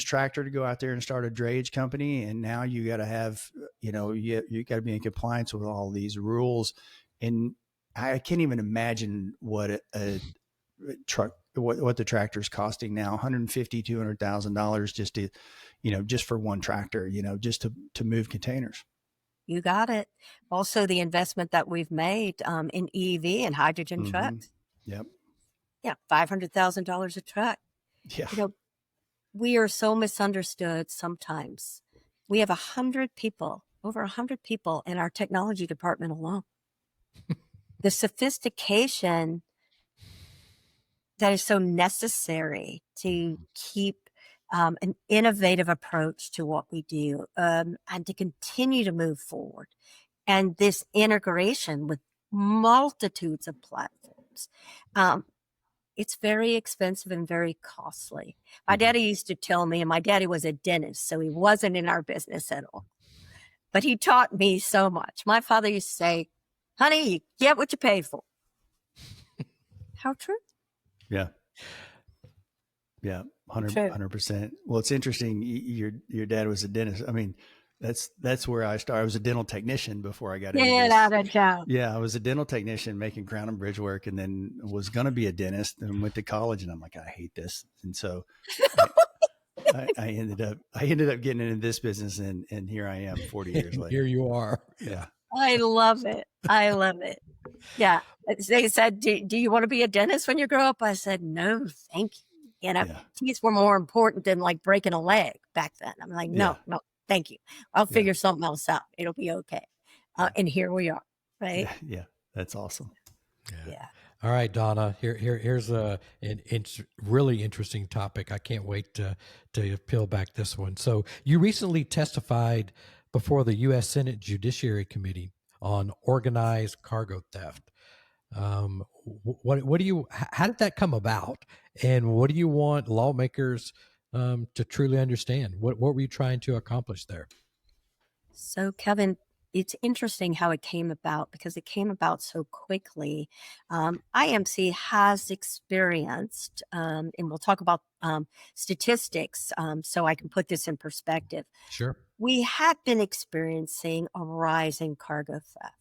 tractor to go out there and start a drayage company. And now you got to have, you got to be in compliance with all these rules. And I can't even imagine what a truck, what the tractor's costing now, $150,000, $200,000 just to, just for one tractor, just to move containers. You got it. Also, the investment that we've made in EV and hydrogen trucks. Yep. Yeah, $500,000 a truck. Yeah. We are so misunderstood sometimes. We have over 100 people in our technology department alone. The sophistication that is so necessary to keep an innovative approach to what we do and to continue to move forward. And this integration with multitudes of platforms. It's very expensive and very costly. My daddy used to tell me, and my daddy was a dentist, so he wasn't in our business at all. But he taught me so much. My father used to say, honey, you get what you pay for. How true? Yeah. Yeah. 100%. Well, it's interesting. Your dad was a dentist. I mean, that's where I started. I was a dental technician before I got into this. Out of town. Yeah. I was a dental technician making crown and bridge work, and then was going to be a dentist and went to college, and I'm like, I hate this. And so I ended up getting into this business, and here I am 40 years later. Here you are. Yeah. I love it. Yeah. They said, do you want to be a dentist when you grow up? I said, no, thank you. Teeth were more important than like breaking a leg back then. I'm like, no, thank you. I'll figure something else out. It'll be okay. And here we are. Right. Yeah. That's awesome. Yeah. All right, Donna, here's an really interesting topic. I can't wait to peel back this one. So you recently testified before the U.S. Senate Judiciary Committee on organized cargo theft. What do you? How did that come about? And what do you want lawmakers to truly understand? What were you trying to accomplish there? So, Kevin, it's interesting how it came about, because it came about so quickly. IMC has experienced, and we'll talk about statistics so I can put this in perspective. Sure. We had been experiencing a rise in cargo theft.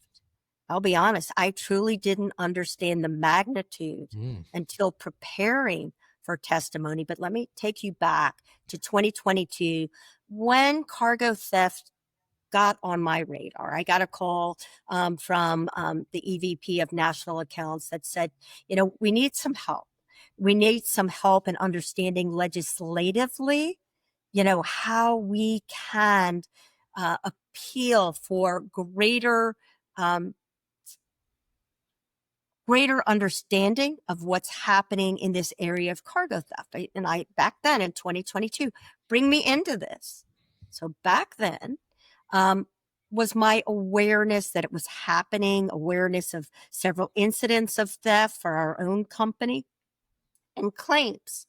I'll be honest, I truly didn't understand the magnitude until preparing for testimony. But let me take you back to 2022 when cargo theft got on my radar. I got a call from the EVP of National Accounts that said, we need some help. We need some help in understanding legislatively, how we can appeal for greater understanding of what's happening in this area of cargo theft. And I, back then in 2022, bring me into this. So back then was my awareness that it was happening, awareness of several incidents of theft for our own company and claims.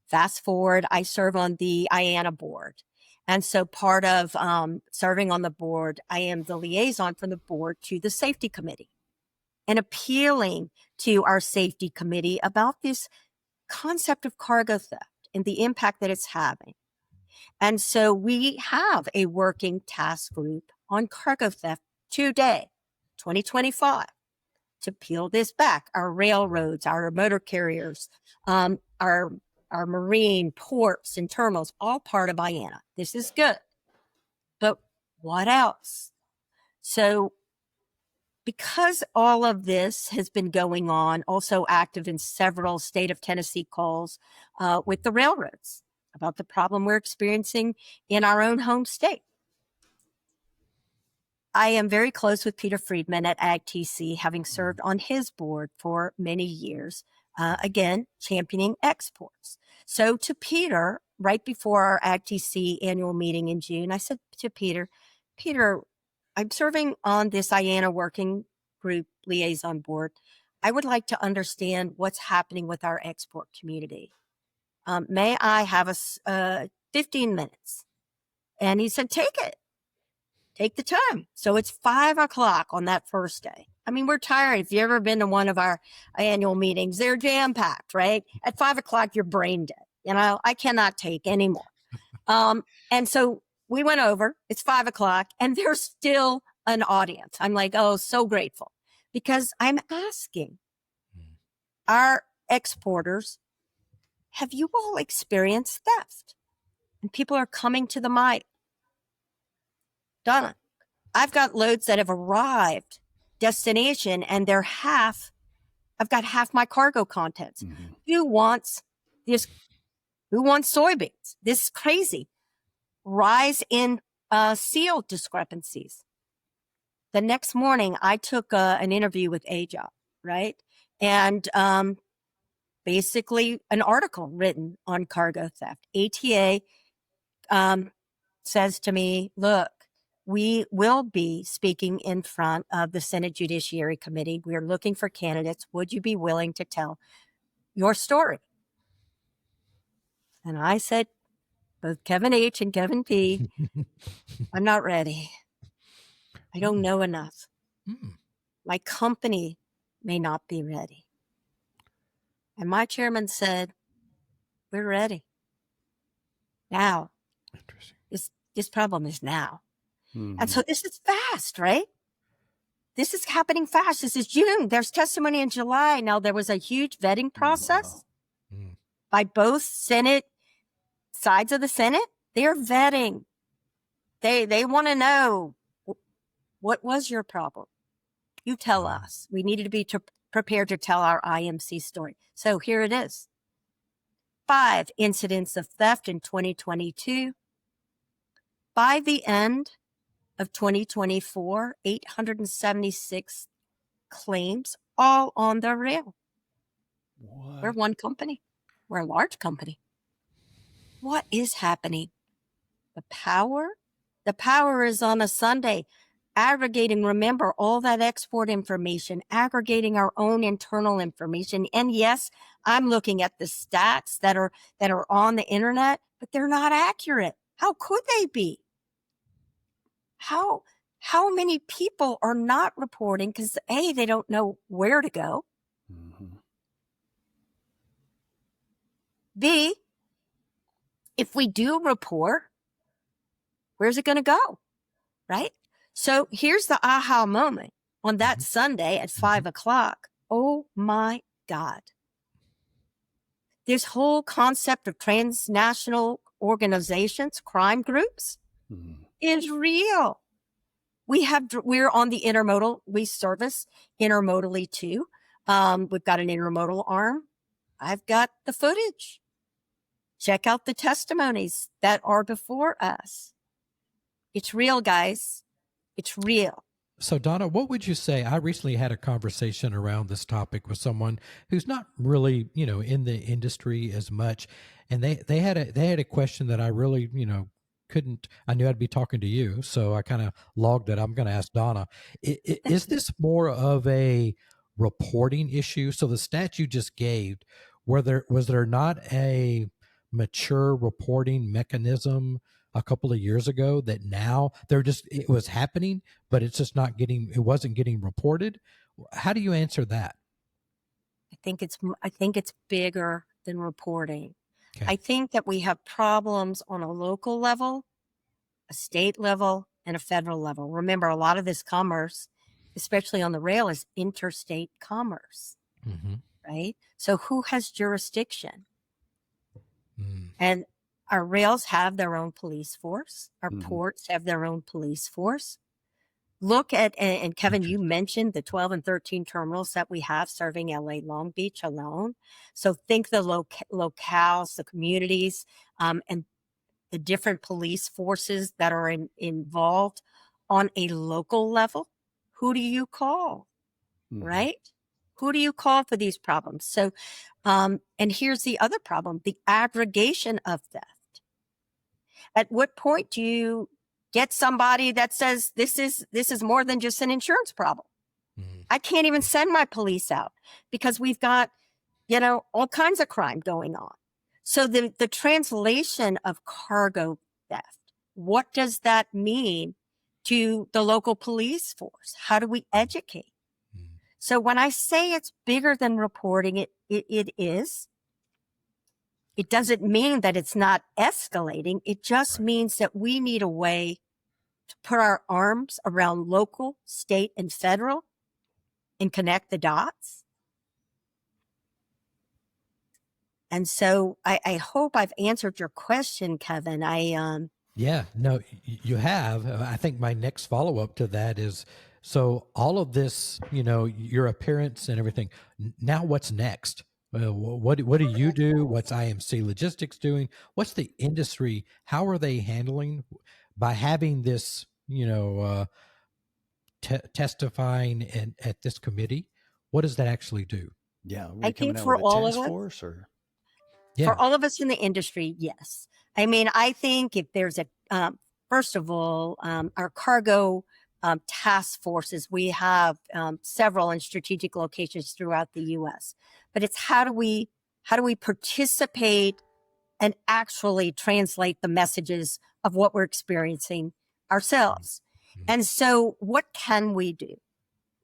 Fast forward, I serve on the IANA board. And so part of serving on the board, I am the liaison from the board to the safety committee and appealing to our safety committee about this concept of cargo theft and the impact that it's having. And so we have a working task group on cargo theft today, 2025, to peel this back. Our railroads, our motor carriers, our marine ports and terminals, all part of IANA. This is good. But what else? So because all of this has been going on, also active in several state of Tennessee calls with the railroads about the problem we're experiencing in our own home state. I am very close with Peter Friedman at AgTC, having served on his board for many years, again, championing exports. So to Peter, right before our AgTC annual meeting in June, I said to Peter, I'm serving on this IANA working group liaison board. I would like to understand what's happening with our export community. May I have 15 minutes? And he said, take it. Take the time. So it's 5:00 on that first day. I mean, we're tired. If you've ever been to one of our annual meetings, they're jam-packed, right? At 5:00, you're brain dead. I cannot take anymore. And so we went over. It's 5:00 and there's still an audience. I'm like, oh, so grateful because I'm asking our exporters, have you all experienced theft? And people are coming to the mic. Donna, I've got loads that have arrived destination and I've got half my cargo contents. Mm-hmm. Who wants soybeans? This is crazy. Rise in seal discrepancies. The next morning, I took an interview with AJOP, right? And basically an article written on cargo theft. ATA says to me, look, we will be speaking in front of the Senate Judiciary Committee. We are looking for candidates. Would you be willing to tell your story? And I said, both Kevin H. and Kevin P., I'm not ready. I don't know enough. My company may not be ready. And my chairman said, we're ready. Now. Interesting. This problem is now. Mm-hmm. And so this is fast, right? This is happening fast. This is June. There's testimony in July. Now, there was a huge vetting process by both Senate sides of the Senate. They're vetting. They want to know, what was your problem? You tell us. We needed to be prepared to tell our IMC story. So here it is. 5 incidents of theft in 2022. By the end of 2024, 876 claims, all on the rail. What? We're one company. We're a large company. What is happening? The power is on a Sunday. Aggregating, remember, all that export information, aggregating our own internal information. And yes, I'm looking at the stats that are on the internet, but they're not accurate. How could they be? How many people are not reporting because A, they don't know where to go. Mm-hmm. B, if we do report, where's it going to go? Right? So here's the aha moment on that Sunday at 5 o'clock. Oh my God. This whole concept of transnational organizations, crime groups, is real. We're on the intermodal. We service intermodally too. We've got an intermodal arm. I've got the footage. Check out the testimonies that are before us. It's real, guys. It's real. So, Donna, what would you say? I recently had a conversation around this topic with someone who's not really, in the industry as much, and they had a question that I really, couldn't. I knew I'd be talking to you, so I kind of logged it. I'm going to ask Donna: is this more of a reporting issue? So, the stat you just gave, was there not a mature reporting mechanism a couple of years ago that now it was happening, but it wasn't getting reported? How do you answer that? I think it's bigger than reporting. Okay. I think that we have problems on a local level, a state level, and a federal level. Remember, a lot of this commerce, especially on the rail, is interstate commerce, right? So who has jurisdiction? And our rails have their own police force. Our ports have their own police force. Look at, and Kevin, you mentioned the 12 and 13 terminals that we have serving LA Long Beach alone. So think the locales, the communities, and the different police forces that are involved on a local level. Who do you call, right? Who do you call for these problems? So, and here's the other problem, the aggregation of theft. At what point do you get somebody that says this is more than just an insurance problem? I can't even send my police out because we've got, all kinds of crime going on. So the translation of cargo theft, what does that mean to the local police force? How do we educate? So when I say it's bigger than reporting, it is. It doesn't mean that it's not escalating. It just means that we need a way to put our arms around local, state, and federal and connect the dots. And so I hope I've answered your question, Kevin. Yeah, no, you have. I think my next follow-up to that is, so all of this, your appearance and everything, now what's next? What do you do? What's IMC Logistics doing? What's the industry? How are they handling by having this, testifying at this committee? What does that actually do? Yeah, I think for all of us, force or? Yeah. For all of us in the industry, yes. I mean, I think if there's first of all, our cargo task forces, we have several in strategic locations throughout the U.S. But it's how do we participate and actually translate the messages of what we're experiencing ourselves. And so what can we do?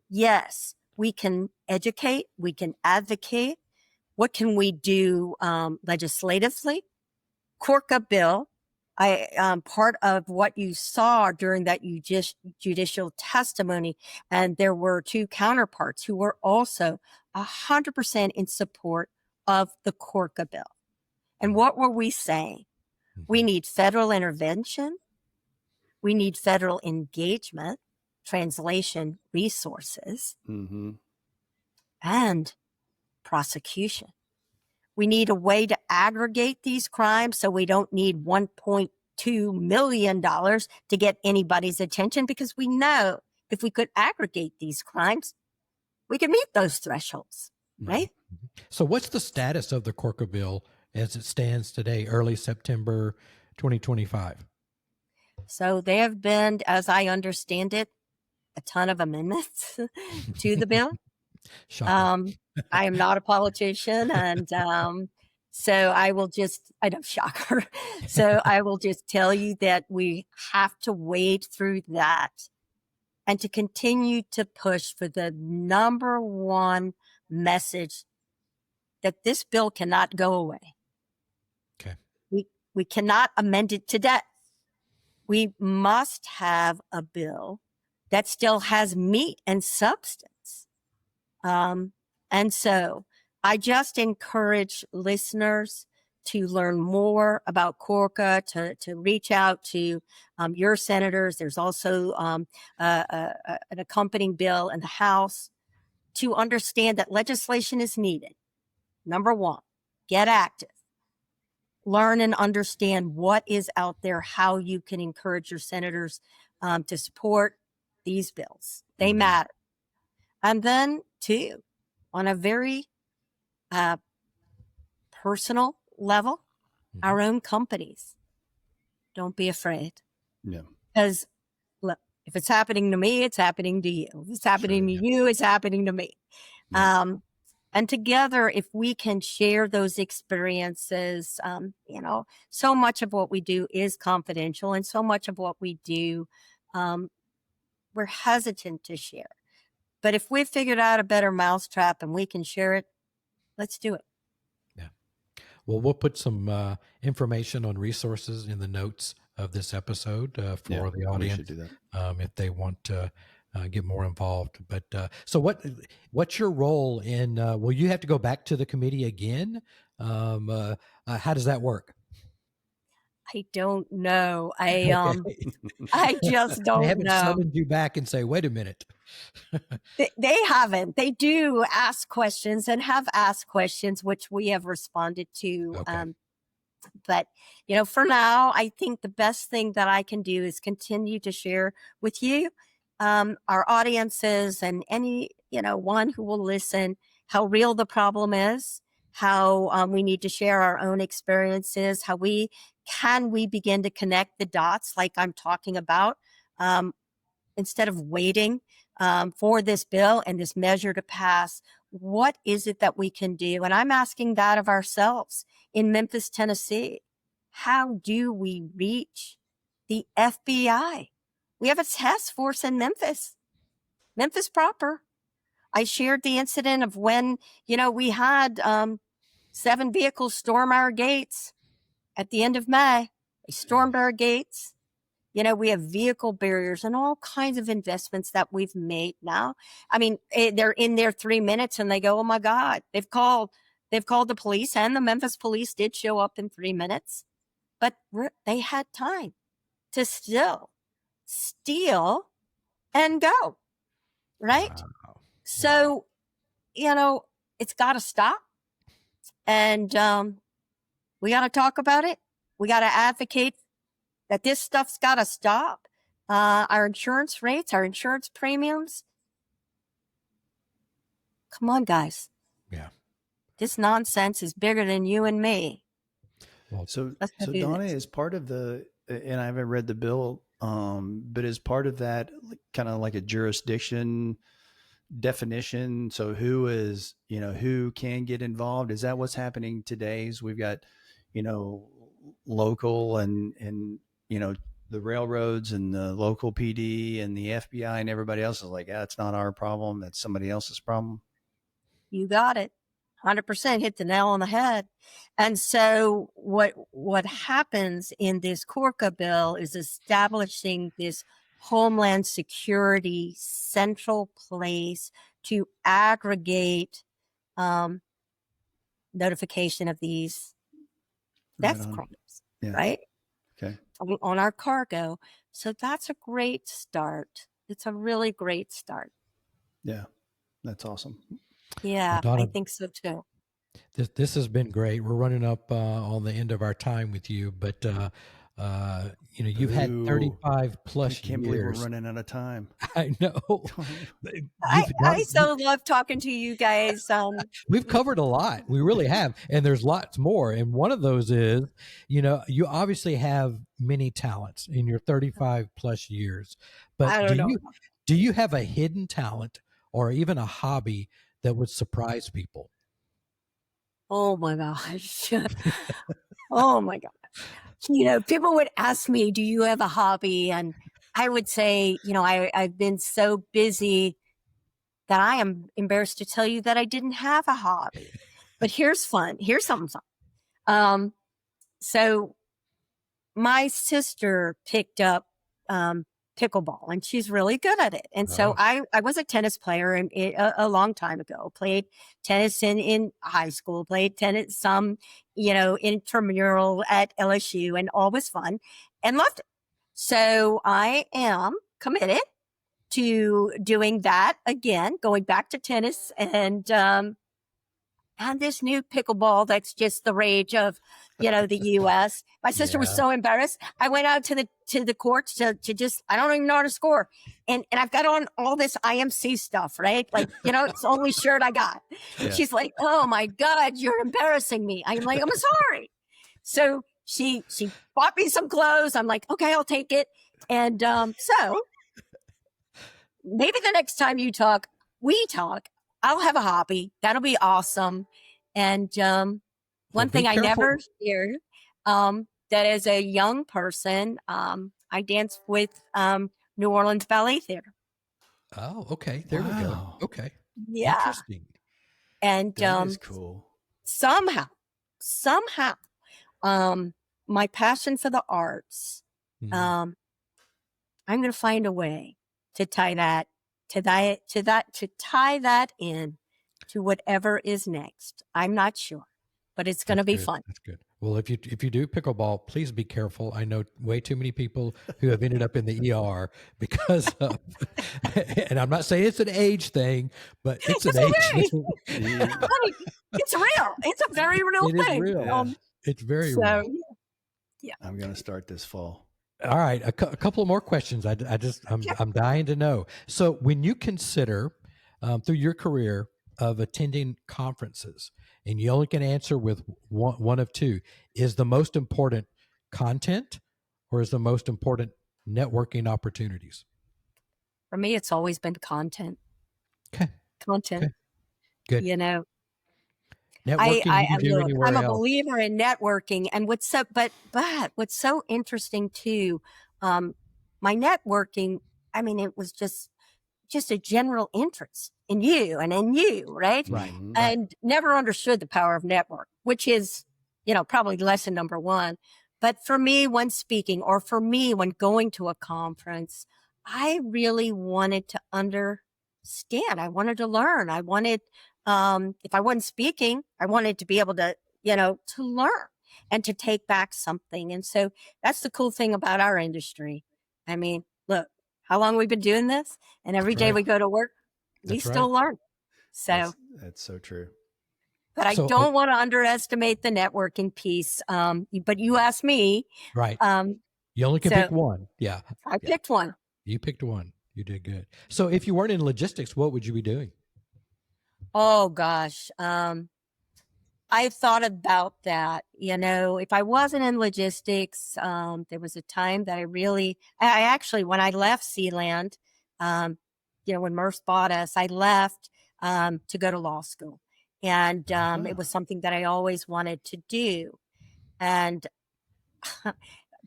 Yes, we can educate, we can advocate. What can we do legislatively? CORCA bill, part of what you saw during that judicial testimony, and there were two counterparts who were also 100% in support of the CORCA bill. And what were we saying? We need federal intervention. We need federal engagement, translation resources, and prosecution. We need a way to aggregate these crimes so we don't need $1.2 million to get anybody's attention, because we know if we could aggregate these crimes, we could meet those thresholds, right? So what's the status of the CORCA bill as it stands today, early September 2025? So there have been, as I understand it, a ton of amendments to the bill. I am not a politician, and so I will just, I know, shocker. So I will just tell you that we have to wade through that and to continue to push for the number one message that this bill cannot go away. Okay. We cannot amend it to death. We must have a bill that still has meat and substance. And so I just encourage listeners to learn more about CORCA, to reach out to your senators. There's also an accompanying bill in the House to understand that legislation is needed. Number one, get active. Learn and understand what is out there, how you can encourage your senators to support these bills. They matter. And then, two, on a very personal level, our own companies. Don't be afraid. Yeah. Because look, if it's happening to me, it's happening to you. If it's happening to you, it's happening to me. Yeah. And together, if we can share those experiences, so much of what we do is confidential, and so much of what we do, we're hesitant to share. But if we've figured out a better mousetrap and we can share it, let's do it. Yeah. Well, we'll put some information on resources in the notes of this episode for the audience. We should do that. If they want to get more involved. But so what's your role in, will you have to go back to the committee again? How does that work? I don't know. I just They don't haven't know. summoned you back and say, wait a minute. They haven't. They do ask questions and have asked questions, which we have responded to. Okay. But, for now, I think the best thing that I can do is continue to share with you, our audiences and any, one who will listen, how real the problem is, how we need to share our own experiences, how we begin to connect the dots like I'm talking about, instead of waiting for this bill and this measure to pass. What is it that we can do? And I'm asking that of ourselves in Memphis, Tennessee. How do we reach the FBI? We have a task force in Memphis proper. I shared the incident of when, we had 7 vehicles storm our gates at the end of May. They stormed our gates. We have vehicle barriers and all kinds of investments that we've made now. I mean, they're in there 3 minutes and they go, oh my God, they've called the police, and the Memphis police did show up in 3 minutes, but they had time to still steal and go. Right. Wow. So, it's got to stop, and we got to talk about it. We got to advocate that this stuff's got to stop. Our insurance rates, our insurance premiums. Come on, guys. Yeah. This nonsense is bigger than you and me. Well, So do Donna this. is part of and I haven't read the bill, but is part of that kind of like a jurisdiction definition. So who can get involved? Is that what's happening today? Is we've got, local and the railroads and the local PD and the FBI and everybody else is like, it's not our problem. That's somebody else's problem. You got it. 100% hit the nail on the head. And so what happens in this CORCA bill is establishing this Homeland Security central place to aggregate notification of these theft crimes, right? Okay. On our cargo. So that's a great start. It's a really great start. Yeah, that's awesome. Yeah, Donna, I think so too. This has been great. We're running up on the end of our time with you, but you've had 35 plus years. I can't believe we're running out of time. I know. I so love talking to you guys. We've covered a lot. We really have, and there's lots more. And one of those is, you obviously have many talents in your 35 plus years. But I don't know. Do you have a hidden talent or even a hobby that would surprise people? Oh my gosh. Oh my gosh. People would ask me, do you have a hobby? And I would say, I've been so busy that I am embarrassed to tell you that I didn't have a hobby. But here's fun. Here's something fun. So my sister picked up pickleball, and she's really good at it. And so I was a tennis player a long time ago, played tennis in high school, played tennis some, intramural at LSU, and all was fun and loved it. So I am committed to doing that again, going back to tennis and this new pickleball that's just the rage of, the U.S. My sister was so embarrassed. I went out to the courts to just, I don't even know how to score. And I've got on all this IMC stuff, right? Like, it's the only shirt I got. Yeah. She's like, oh my God, you're embarrassing me. I'm like, I'm sorry. So she bought me some clothes. I'm like, okay, I'll take it. And so maybe the next time we talk, I'll have a hobby. That'll be awesome. And one thing I never shared, that as a young person, I danced with New Orleans Ballet Theater. Oh, okay. There we go. Okay. Yeah. Interesting. And that is cool. Somehow, my passion for the arts, I'm going to find a way to tie that in to whatever is next. I'm not sure, but it's going to be fun. That's good. Well, if you do pickleball, please be careful. I know way too many people who have ended up in the ER because of, and I'm not saying it's an age thing, but it's an age thing. It's real. It's a very real thing. Real. It's very real. Yeah. I'm going to start this fall. All right, a couple of more questions. I'm dying to know. So, when you consider through your career of attending conferences, and you only can answer with one of two, is the most important content, or is the most important networking opportunities? For me, it's always been content. Okay. Content. Okay. Good. Networking, I'm a believer in networking, and what's so interesting too, my networking, I mean, it was just a general interest in you and in you, right? Right. And never understood the power of network, which is, probably lesson number one. But for me, when speaking, or for me, when going to a conference, I really wanted to understand. I wanted to learn. I wanted, if I wasn't speaking, I wanted to be able to, to learn and to take back something. And so that's the cool thing about our industry. I mean, look, how long we've been doing this, and every day we go to work, we still learn. So that's so true. But I don't want to underestimate the networking piece. But you asked me. Right. You only can pick one. Yeah. I picked one. You picked one. You did good. So if you weren't in logistics, what would you be doing? Oh, gosh. I thought about that. If I wasn't in logistics, there was a time that I actually, when I left SeaLand, when Merce bought us, I left to go to law school. And it was something that I always wanted to do. And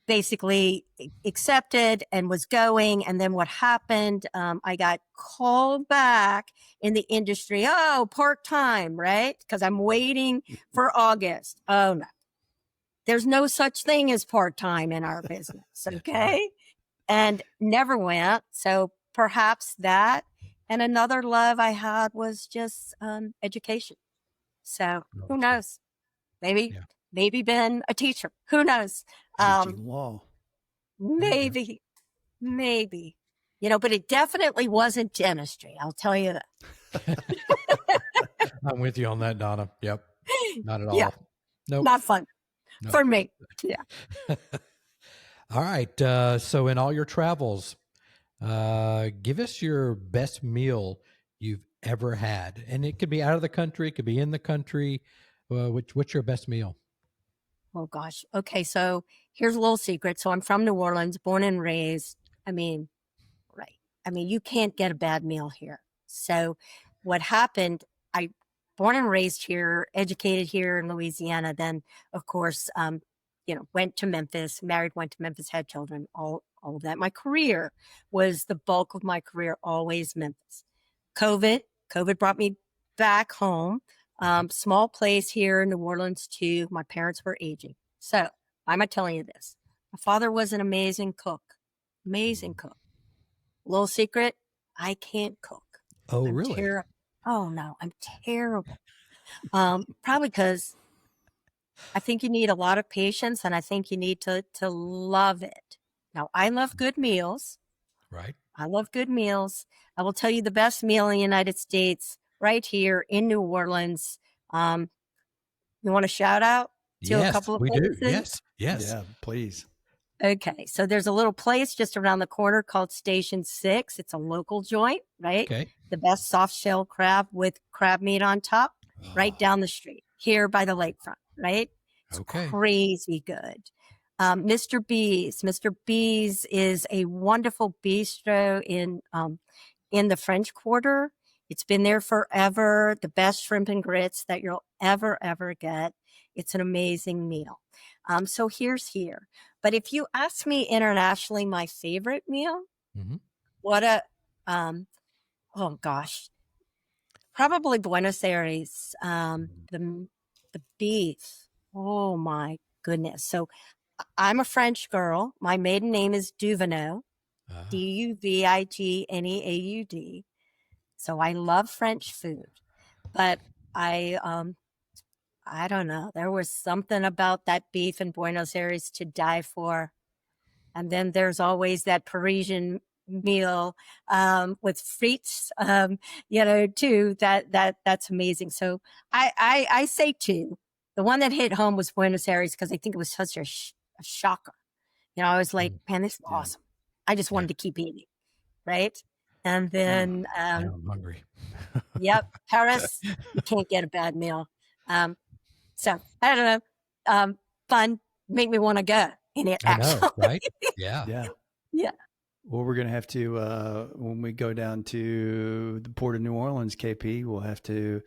basically accepted and was going. And then what happened, I got called back in the industry. Oh, part-time, right? Because I'm waiting for August. Oh, no. There's no such thing as part-time in our business. Okay. And never went. So perhaps that. And another love I had was just education. So who knows? Maybe been a teacher. Who knows? Teaching law. Maybe. But it definitely wasn't dentistry. I'll tell you that. I'm with you on that, Donna. Yep. Not at all. Yeah. Nope. Not fun for me. Yeah. All right. So in all your travels, give us your best meal you've ever had. And it could be out of the country. It could be in the country. What's your best meal? Oh, gosh. Okay. So here's a little secret. So I'm from New Orleans, born and raised. You can't get a bad meal here. So what happened, I born and raised here, educated here in Louisiana. Then, of course, went to Memphis, married, went to Memphis, had children, all of that. My career was the bulk of my career, always Memphis. COVID brought me back home. Small place here in New Orleans too. My parents were aging. So why am I telling you this? My father was an amazing cook. Amazing cook. Little secret, I can't cook. Oh, I'm really? Oh no, I'm terrible. Probably because I think you need a lot of patience, and I think you need to love it. Now, I love good meals. Right. I love good meals. I will tell you the best meal in the United States right here in New Orleans. You want a shout out to a Yes, couple of we do. places? Yes. Yeah, please. Okay, so there's a little place just around the corner called Station 6. It's a local joint, right? Okay. The best soft shell crab with crab meat on top, right down the street here by the lakefront, right? It's Okay. crazy good. Mr. B's. Mr. B's is a wonderful bistro in the French Quarter. It's been there forever. The best shrimp and grits that you'll ever get. It's an amazing meal. So here's here. But if you ask me internationally, my favorite meal, oh gosh, probably Buenos Aires. The beef. Oh my goodness. So I'm a French girl. My maiden name is Duvineaud, Duvigineaud. So I love French food, but I don't know. There was something about that beef in Buenos Aires to die for. And then there's always that Parisian meal with frites, too. That's amazing. So I say two. The one that hit home was Buenos Aires because I think it was such a shocker. I was like, man, this is awesome. I just wanted to keep eating, right? And then, I'm hungry. Yep, Paris, you can't get a bad meal. So I don't know, fun, make me want to go in it. Actually, know, right? Yeah. Yeah. Well, we're going to have to, when we go down to the Port of New Orleans, KP, we'll have to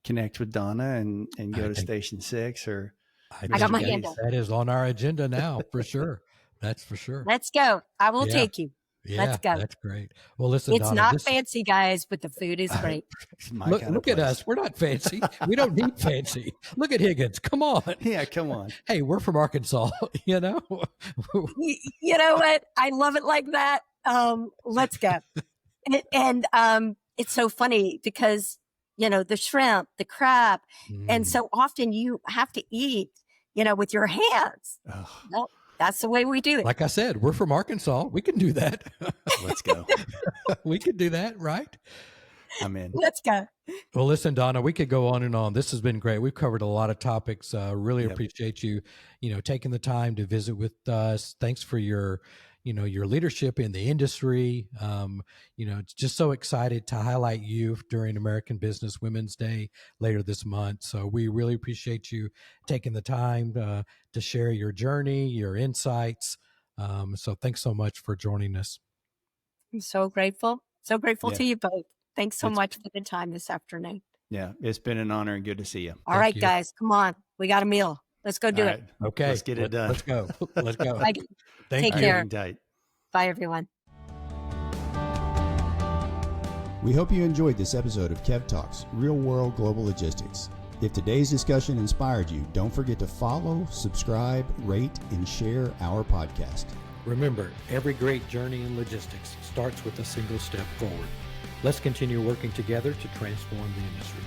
connect with Donna and go to Station 6 or. I got my hand up. That is on our agenda now for sure. That's for sure. Let's go. I will take you. Yeah, let's go. That's great. Well, listen, it's Donna, not fancy, guys, but the food is great. Look at us. We're not fancy. We don't need fancy. Look at Higgins. Come on. Yeah, come on. Hey, we're from Arkansas, You know what? I love it like that. Let's go. And it's so funny because, the shrimp, the crab, and so often you have to eat, with your hands. Well, that's the way we do it. Like I said, we're from Arkansas. We can do that. Let's go. We can do that, right? I'm in. Let's go. Well, listen, Donna, we could go on and on. This has been great. We've covered a lot of topics. Really appreciate you, taking the time to visit with us. Thanks for your leadership in the industry. It's just so excited to highlight you during American Business Women's Day later this month. So we really appreciate you taking the time to share your journey, your insights. So thanks so much for joining us. I'm so grateful. So grateful to you both. Thanks so much for the time this afternoon. Yeah, it's been an honor and good to see you. All right, guys, come on. We got a meal. Let's go do it. Okay. Let's get it done. Let's go. Let's go. Take care. Tight. Bye, everyone. We hope you enjoyed this episode of Kev Talks, Real World Global Logistics. If today's discussion inspired you, don't forget to follow, subscribe, rate, and share our podcast. Remember, every great journey in logistics starts with a single step forward. Let's continue working together to transform the industry.